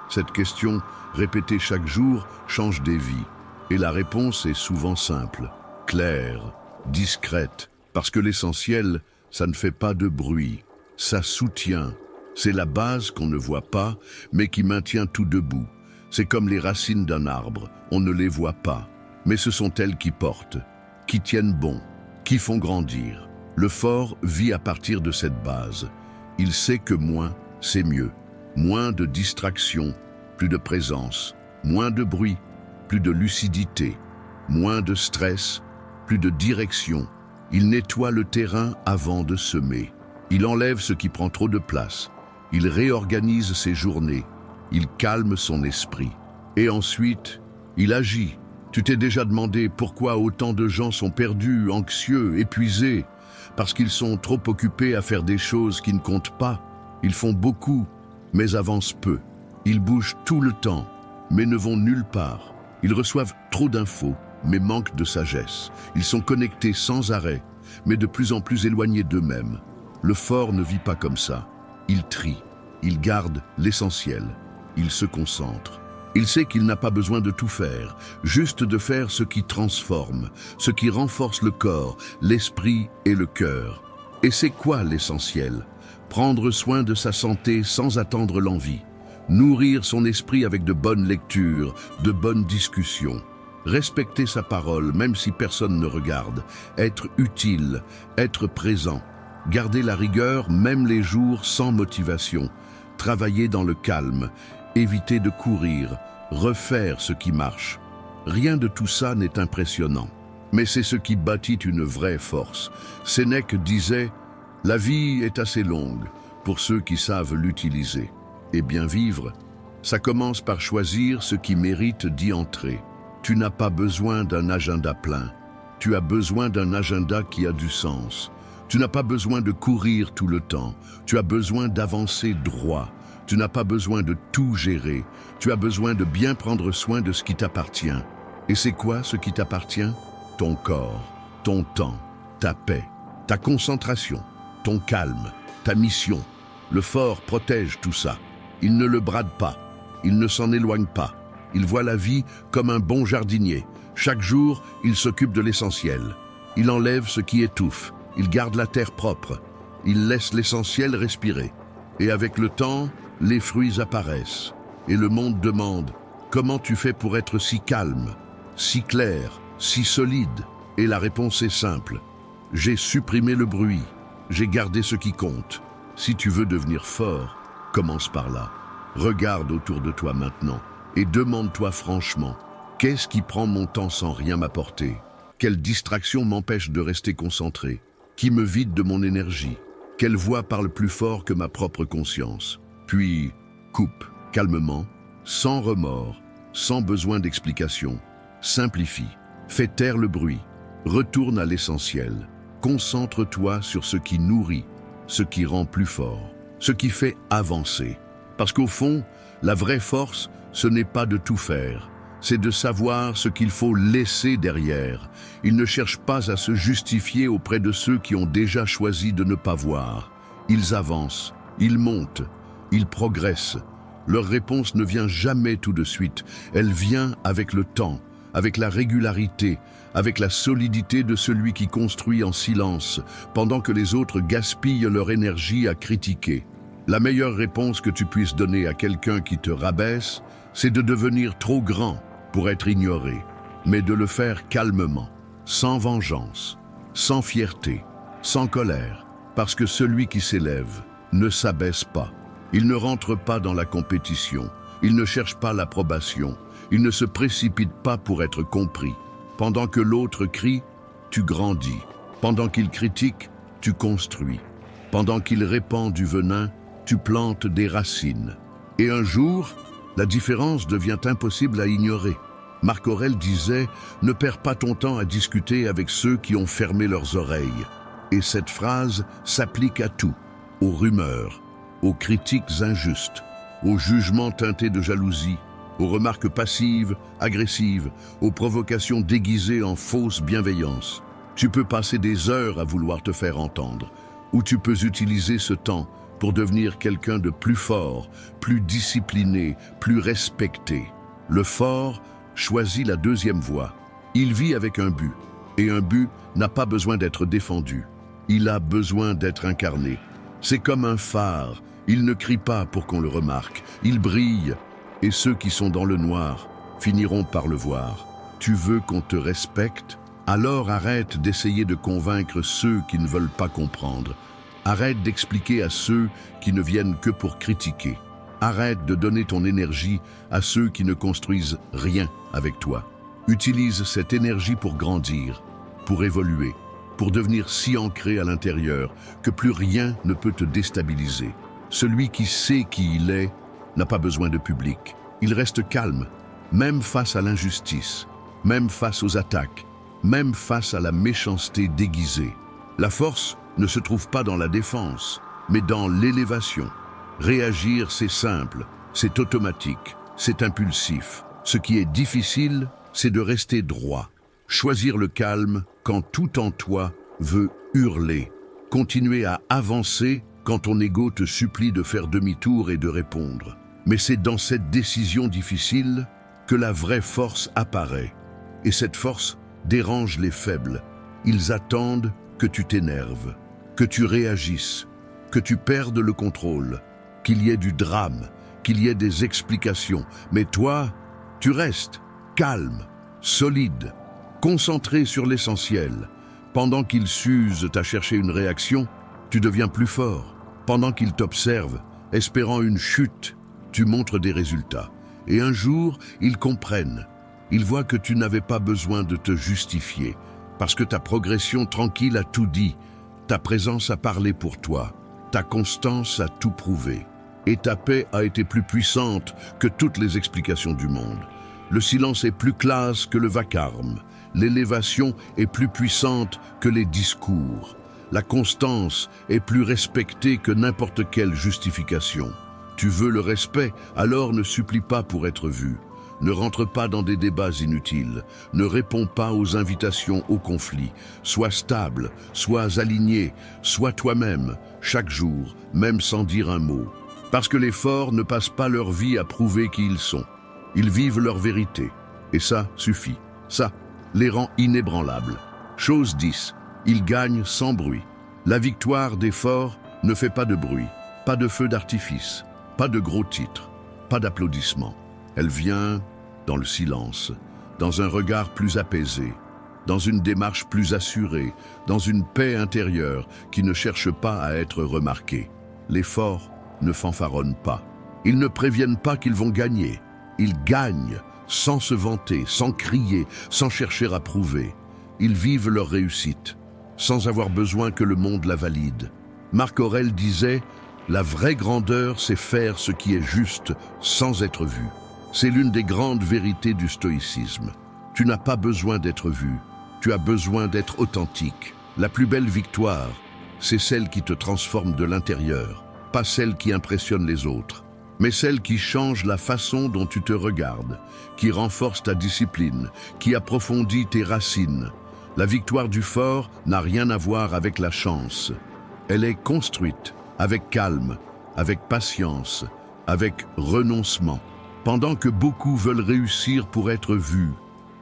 Cette question, répétée chaque jour, change des vies. Et la réponse est souvent simple, claire, discrète, parce que l'essentiel, ça ne fait pas de bruit, ça soutient. C'est la base qu'on ne voit pas, mais qui maintient tout debout. C'est comme les racines d'un arbre, on ne les voit pas, mais ce sont elles qui portent, qui tiennent bon, qui font grandir. Le fort vit à partir de cette base. Il sait que moins, c'est mieux. Moins de distractions, plus de présence, moins de bruit, plus de lucidité, moins de stress, plus de direction. Il nettoie le terrain avant de semer. Il enlève ce qui prend trop de place. Il réorganise ses journées. Il calme son esprit. Et ensuite, il agit. Tu t'es déjà demandé pourquoi autant de gens sont perdus, anxieux, épuisés? Parce qu'ils sont trop occupés à faire des choses qui ne comptent pas. Ils font beaucoup, mais avancent peu. Ils bougent tout le temps, mais ne vont nulle part. Ils reçoivent trop d'infos, mais manquent de sagesse. Ils sont connectés sans arrêt, mais de plus en plus éloignés d'eux-mêmes. Le fort ne vit pas comme ça. Il trie, il garde l'essentiel, il se concentre. Il sait qu'il n'a pas besoin de tout faire, juste de faire ce qui transforme, ce qui renforce le corps, l'esprit et le cœur. Et c'est quoi l'essentiel? Prendre soin de sa santé sans attendre l'envie. Nourrir son esprit avec de bonnes lectures, de bonnes discussions. Respecter sa parole, même si personne ne regarde. Être utile, être présent. Garder la rigueur, même les jours sans motivation. Travailler dans le calme. Éviter de courir. Refaire ce qui marche. Rien de tout ça n'est impressionnant. Mais c'est ce qui bâtit une vraie force. Sénèque disait « La vie est assez longue pour ceux qui savent l'utiliser. » Et bien vivre, ça commence par choisir ce qui mérite d'y entrer. Tu n'as pas besoin d'un agenda plein. Tu as besoin d'un agenda qui a du sens. Tu n'as pas besoin de courir tout le temps. Tu as besoin d'avancer droit. Tu n'as pas besoin de tout gérer. Tu as besoin de bien prendre soin de ce qui t'appartient. Et c'est quoi ce qui t'appartient? Ton corps, ton temps, ta paix, ta concentration, ton calme, ta mission. Le fort protège tout ça. Il ne le brade pas. Il ne s'en éloigne pas. Il voit la vie comme un bon jardinier. Chaque jour, il s'occupe de l'essentiel. Il enlève ce qui étouffe. Il garde la terre propre. Il laisse l'essentiel respirer. Et avec le temps, les fruits apparaissent. Et le monde demande « Comment tu fais pour être si calme, si clair, si solide ?» Et la réponse est simple. J'ai supprimé le bruit. J'ai gardé ce qui compte. Si tu veux devenir fort, commence par là. Regarde autour de toi maintenant et demande-toi franchement « Qu'est-ce qui prend mon temps sans rien m'apporter? Quelle distraction m'empêche de rester concentré? Qui me vide de mon énergie? Quelle voix parle plus fort que ma propre conscience? » Puis, coupe, calmement, sans remords, sans besoin d'explication. Simplifie, fais taire le bruit, retourne à l'essentiel. Concentre-toi sur ce qui nourrit, ce qui rend plus fort, ce qui fait avancer. Parce qu'au fond, La vraie force, ce n'est pas de tout faire. C'est de savoir ce qu'il faut laisser derrière. Ils ne cherchent pas à se justifier auprès de ceux qui ont déjà choisi de ne pas voir. Ils avancent, ils montent, ils progressent. Leur réponse ne vient jamais tout de suite. Elle vient avec le temps, avec la régularité, avec la solidité de celui qui construit en silence, pendant que les autres gaspillent leur énergie à critiquer. La meilleure réponse que tu puisses donner à quelqu'un qui te rabaisse, c'est de devenir trop grand pour être ignoré, mais de le faire calmement, sans vengeance, sans fierté, sans colère, parce que celui qui s'élève ne s'abaisse pas. Il ne rentre pas dans la compétition, il ne cherche pas l'approbation, il ne se précipite pas pour être compris. Pendant que l'autre crie, tu grandis. Pendant qu'il critique, tu construis. Pendant qu'il répand du venin, tu plantes des racines. Et un jour, la différence devient impossible à ignorer. Marc Aurèle disait « Ne perds pas ton temps à discuter avec ceux qui ont fermé leurs oreilles ». Et cette phrase s'applique à tout, aux rumeurs, aux critiques injustes, aux jugements teintés de jalousie, aux remarques passives, agressives, aux provocations déguisées en fausse bienveillance. Tu peux passer des heures à vouloir te faire entendre, ou tu peux utiliser ce temps pour devenir quelqu'un de plus fort, plus discipliné, plus respecté. Le fort choisit la deuxième voie. Il vit avec un but, et un but n'a pas besoin d'être défendu. Il a besoin d'être incarné. C'est comme un phare, il ne crie pas pour qu'on le remarque, il brille, et ceux qui sont dans le noir finiront par le voir. Tu veux qu'on te respecte? Alors arrête d'essayer de convaincre ceux qui ne veulent pas comprendre. Arrête d'expliquer à ceux qui ne viennent que pour critiquer. Arrête de donner ton énergie à ceux qui ne construisent rien avec toi. Utilise cette énergie pour grandir, pour évoluer, pour devenir si ancré à l'intérieur que plus rien ne peut te déstabiliser. Celui qui sait qui il est n'a pas besoin de public. Il reste calme, même face à l'injustice, même face aux attaques, même face à la méchanceté déguisée. La force ne se trouve pas dans la défense, mais dans l'élévation. Réagir, c'est simple, c'est automatique, c'est impulsif. Ce qui est difficile, c'est de rester droit. Choisir le calme quand tout en toi veut hurler. Continuer à avancer quand ton ego te supplie de faire demi-tour et de répondre. Mais c'est dans cette décision difficile que la vraie force apparaît. Et cette force dérange les faibles. Ils attendent que tu t'énerves, que tu réagisses, que tu perdes le contrôle, qu'il y ait du drame, qu'il y ait des explications. Mais toi, tu restes calme, solide, concentré sur l'essentiel. Pendant qu'ils s'usent à chercher une réaction, tu deviens plus fort. Pendant qu'ils t'observent, espérant une chute, tu montres des résultats. Et un jour, ils comprennent. Ils voient que tu n'avais pas besoin de te justifier, parce que ta progression tranquille a tout dit, ta présence a parlé pour toi, ta constance a tout prouvé. Et ta paix a été plus puissante que toutes les explications du monde. Le silence est plus classe que le vacarme. L'élévation est plus puissante que les discours. La constance est plus respectée que n'importe quelle justification. Tu veux le respect, alors ne supplie pas pour être vu. Ne rentre pas dans des débats inutiles. Ne réponds pas aux invitations au conflit. Sois stable, sois aligné, sois toi-même, chaque jour, même sans dire un mot. Parce que les forts ne passent pas leur vie à prouver qui ils sont. Ils vivent leur vérité. Et ça suffit. Ça les rend inébranlables. Chose 10. Ils gagnent sans bruit. La victoire des forts ne fait pas de bruit, pas de feu d'artifice, pas de gros titres, pas d'applaudissements. Elle vient dans le silence, dans un regard plus apaisé, dans une démarche plus assurée, dans une paix intérieure qui ne cherche pas à être remarquée. Les forts ne fanfaronnent pas. Ils ne préviennent pas qu'ils vont gagner. Ils gagnent sans se vanter, sans crier, sans chercher à prouver. Ils vivent leur réussite, sans avoir besoin que le monde la valide. Marc Aurèle disait « La vraie grandeur, c'est faire ce qui est juste sans être vu ». C'est l'une des grandes vérités du stoïcisme. Tu n'as pas besoin d'être vu, tu as besoin d'être authentique. La plus belle victoire, c'est celle qui te transforme de l'intérieur, pas celle qui impressionne les autres. mais celle qui change la façon dont tu te regardes, qui renforce ta discipline, qui approfondit tes racines. La victoire du fort n'a rien à voir avec la chance. Elle est construite avec calme, avec patience, avec renoncement. Pendant que beaucoup veulent réussir pour être vus,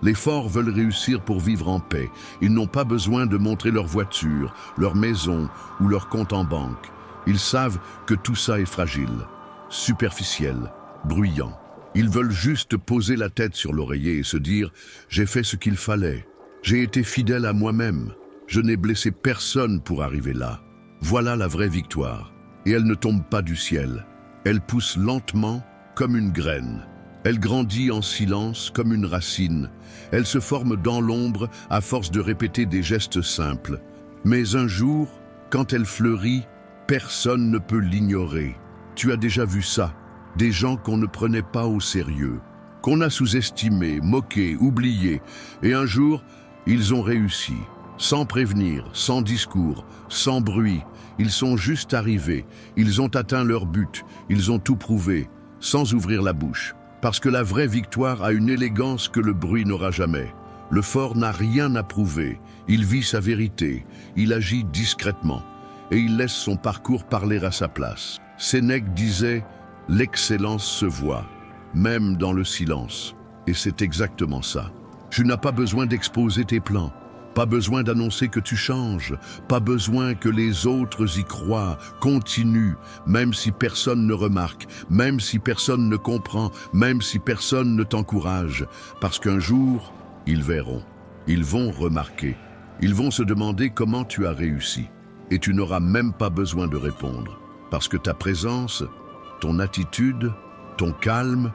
les forts veulent réussir pour vivre en paix. Ils n'ont pas besoin de montrer leur voiture, leur maison ou leur compte en banque. Ils savent que tout ça est fragile, superficiel, bruyant. Ils veulent juste poser la tête sur l'oreiller et se dire « J'ai fait ce qu'il fallait. J'ai été fidèle à moi-même. Je n'ai blessé personne pour arriver là. » Voilà la vraie victoire. Et elle ne tombe pas du ciel. Elle pousse lentement comme une graine. Elle grandit en silence comme une racine. Elle se forme dans l'ombre à force de répéter des gestes simples. Mais un jour, quand elle fleurit, personne ne peut l'ignorer. Tu as déjà vu ça, des gens qu'on ne prenait pas au sérieux, qu'on a sous-estimés, moqués, oubliés. Et un jour, ils ont réussi, sans prévenir, sans discours, sans bruit. Ils sont juste arrivés, ils ont atteint leur but, ils ont tout prouvé, sans ouvrir la bouche. Parce que la vraie victoire a une élégance que le bruit n'aura jamais. Le fort n'a rien à prouver, il vit sa vérité, il agit discrètement, et il laisse son parcours parler à sa place. Sénèque disait « L'excellence se voit, même dans le silence ». Et c'est exactement ça. Tu n'as pas besoin d'exposer tes plans, pas besoin d'annoncer que tu changes, pas besoin que les autres y croient. Continue, même si personne ne remarque, même si personne ne comprend, même si personne ne t'encourage. Parce qu'un jour, ils verront, ils vont remarquer, ils vont se demander comment tu as réussi. Et tu n'auras même pas besoin de répondre. Parce que ta présence, ton attitude, ton calme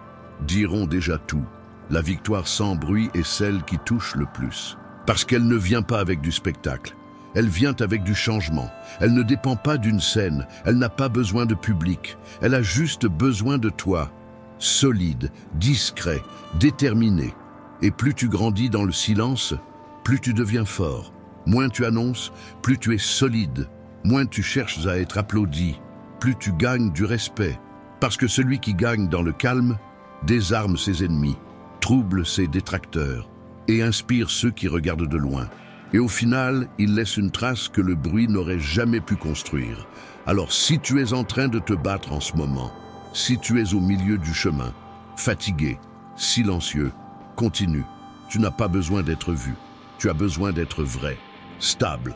diront déjà tout. La victoire sans bruit est celle qui touche le plus. Parce qu'elle ne vient pas avec du spectacle. Elle vient avec du changement. Elle ne dépend pas d'une scène. Elle n'a pas besoin de public. Elle a juste besoin de toi. Solide, discret, déterminé. Et plus tu grandis dans le silence, plus tu deviens fort. Moins tu annonces, plus tu es solide. Moins tu cherches à être applaudi, plus tu gagnes du respect. Parce que celui qui gagne dans le calme désarme ses ennemis, trouble ses détracteurs et inspire ceux qui regardent de loin. Et au final, il laisse une trace que le bruit n'aurait jamais pu construire. Alors si tu es en train de te battre en ce moment, si tu es au milieu du chemin, fatigué, silencieux, continue. Tu n'as pas besoin d'être vu, tu as besoin d'être vrai, stable,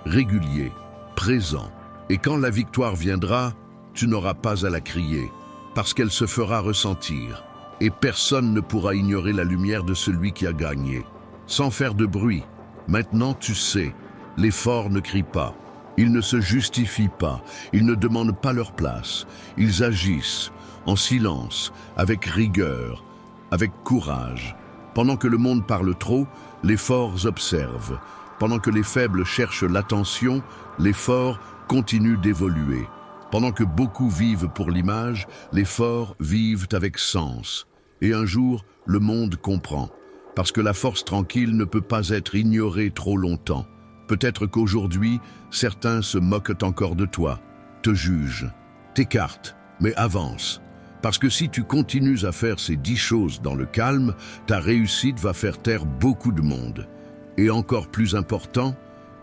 régulier, présent. Et quand la victoire viendra, tu n'auras pas à la crier, parce qu'elle se fera ressentir. Et personne ne pourra ignorer la lumière de celui qui a gagné. Sans faire de bruit, maintenant tu sais, les forts ne crient pas. Ils ne se justifient pas, ils ne demandent pas leur place. Ils agissent en silence, avec rigueur, avec courage. Pendant que le monde parle trop, les forts observent. Pendant que les faibles cherchent l'attention, les forts continuent d'évoluer. Pendant que beaucoup vivent pour l'image, les forts vivent avec sens. Et un jour, le monde comprend. Parce que la force tranquille ne peut pas être ignorée trop longtemps. Peut-être qu'aujourd'hui, certains se moquent encore de toi, te jugent, t'écartent, mais avance. Parce que si tu continues à faire ces 10 choses dans le calme, ta réussite va faire taire beaucoup de monde. Et encore plus important,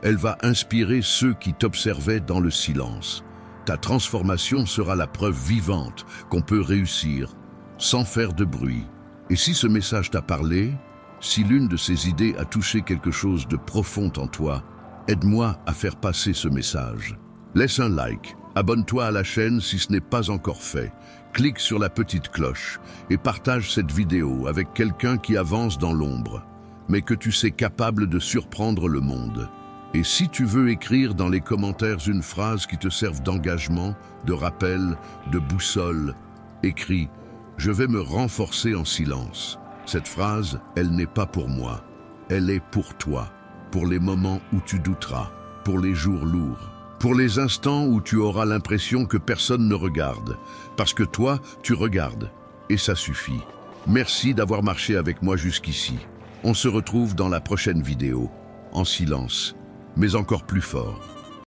elle va inspirer ceux qui t'observaient dans le silence. Ta transformation sera la preuve vivante qu'on peut réussir sans faire de bruit. Et si ce message t'a parlé, si l'une de ces idées a touché quelque chose de profond en toi, aide-moi à faire passer ce message. Laisse un like, abonne-toi à la chaîne si ce n'est pas encore fait, clique sur la petite cloche et partage cette vidéo avec quelqu'un qui avance dans l'ombre, mais que tu sais capable de surprendre le monde. Et si tu veux écrire dans les commentaires une phrase qui te serve d'engagement, de rappel, de boussole, écris « Je vais me renforcer en silence ». Cette phrase, elle n'est pas pour moi, elle est pour toi, pour les moments où tu douteras, pour les jours lourds, pour les instants où tu auras l'impression que personne ne regarde, parce que toi, tu regardes, et ça suffit. Merci d'avoir marché avec moi jusqu'ici. On se retrouve dans la prochaine vidéo, en silence, mais encore plus fort.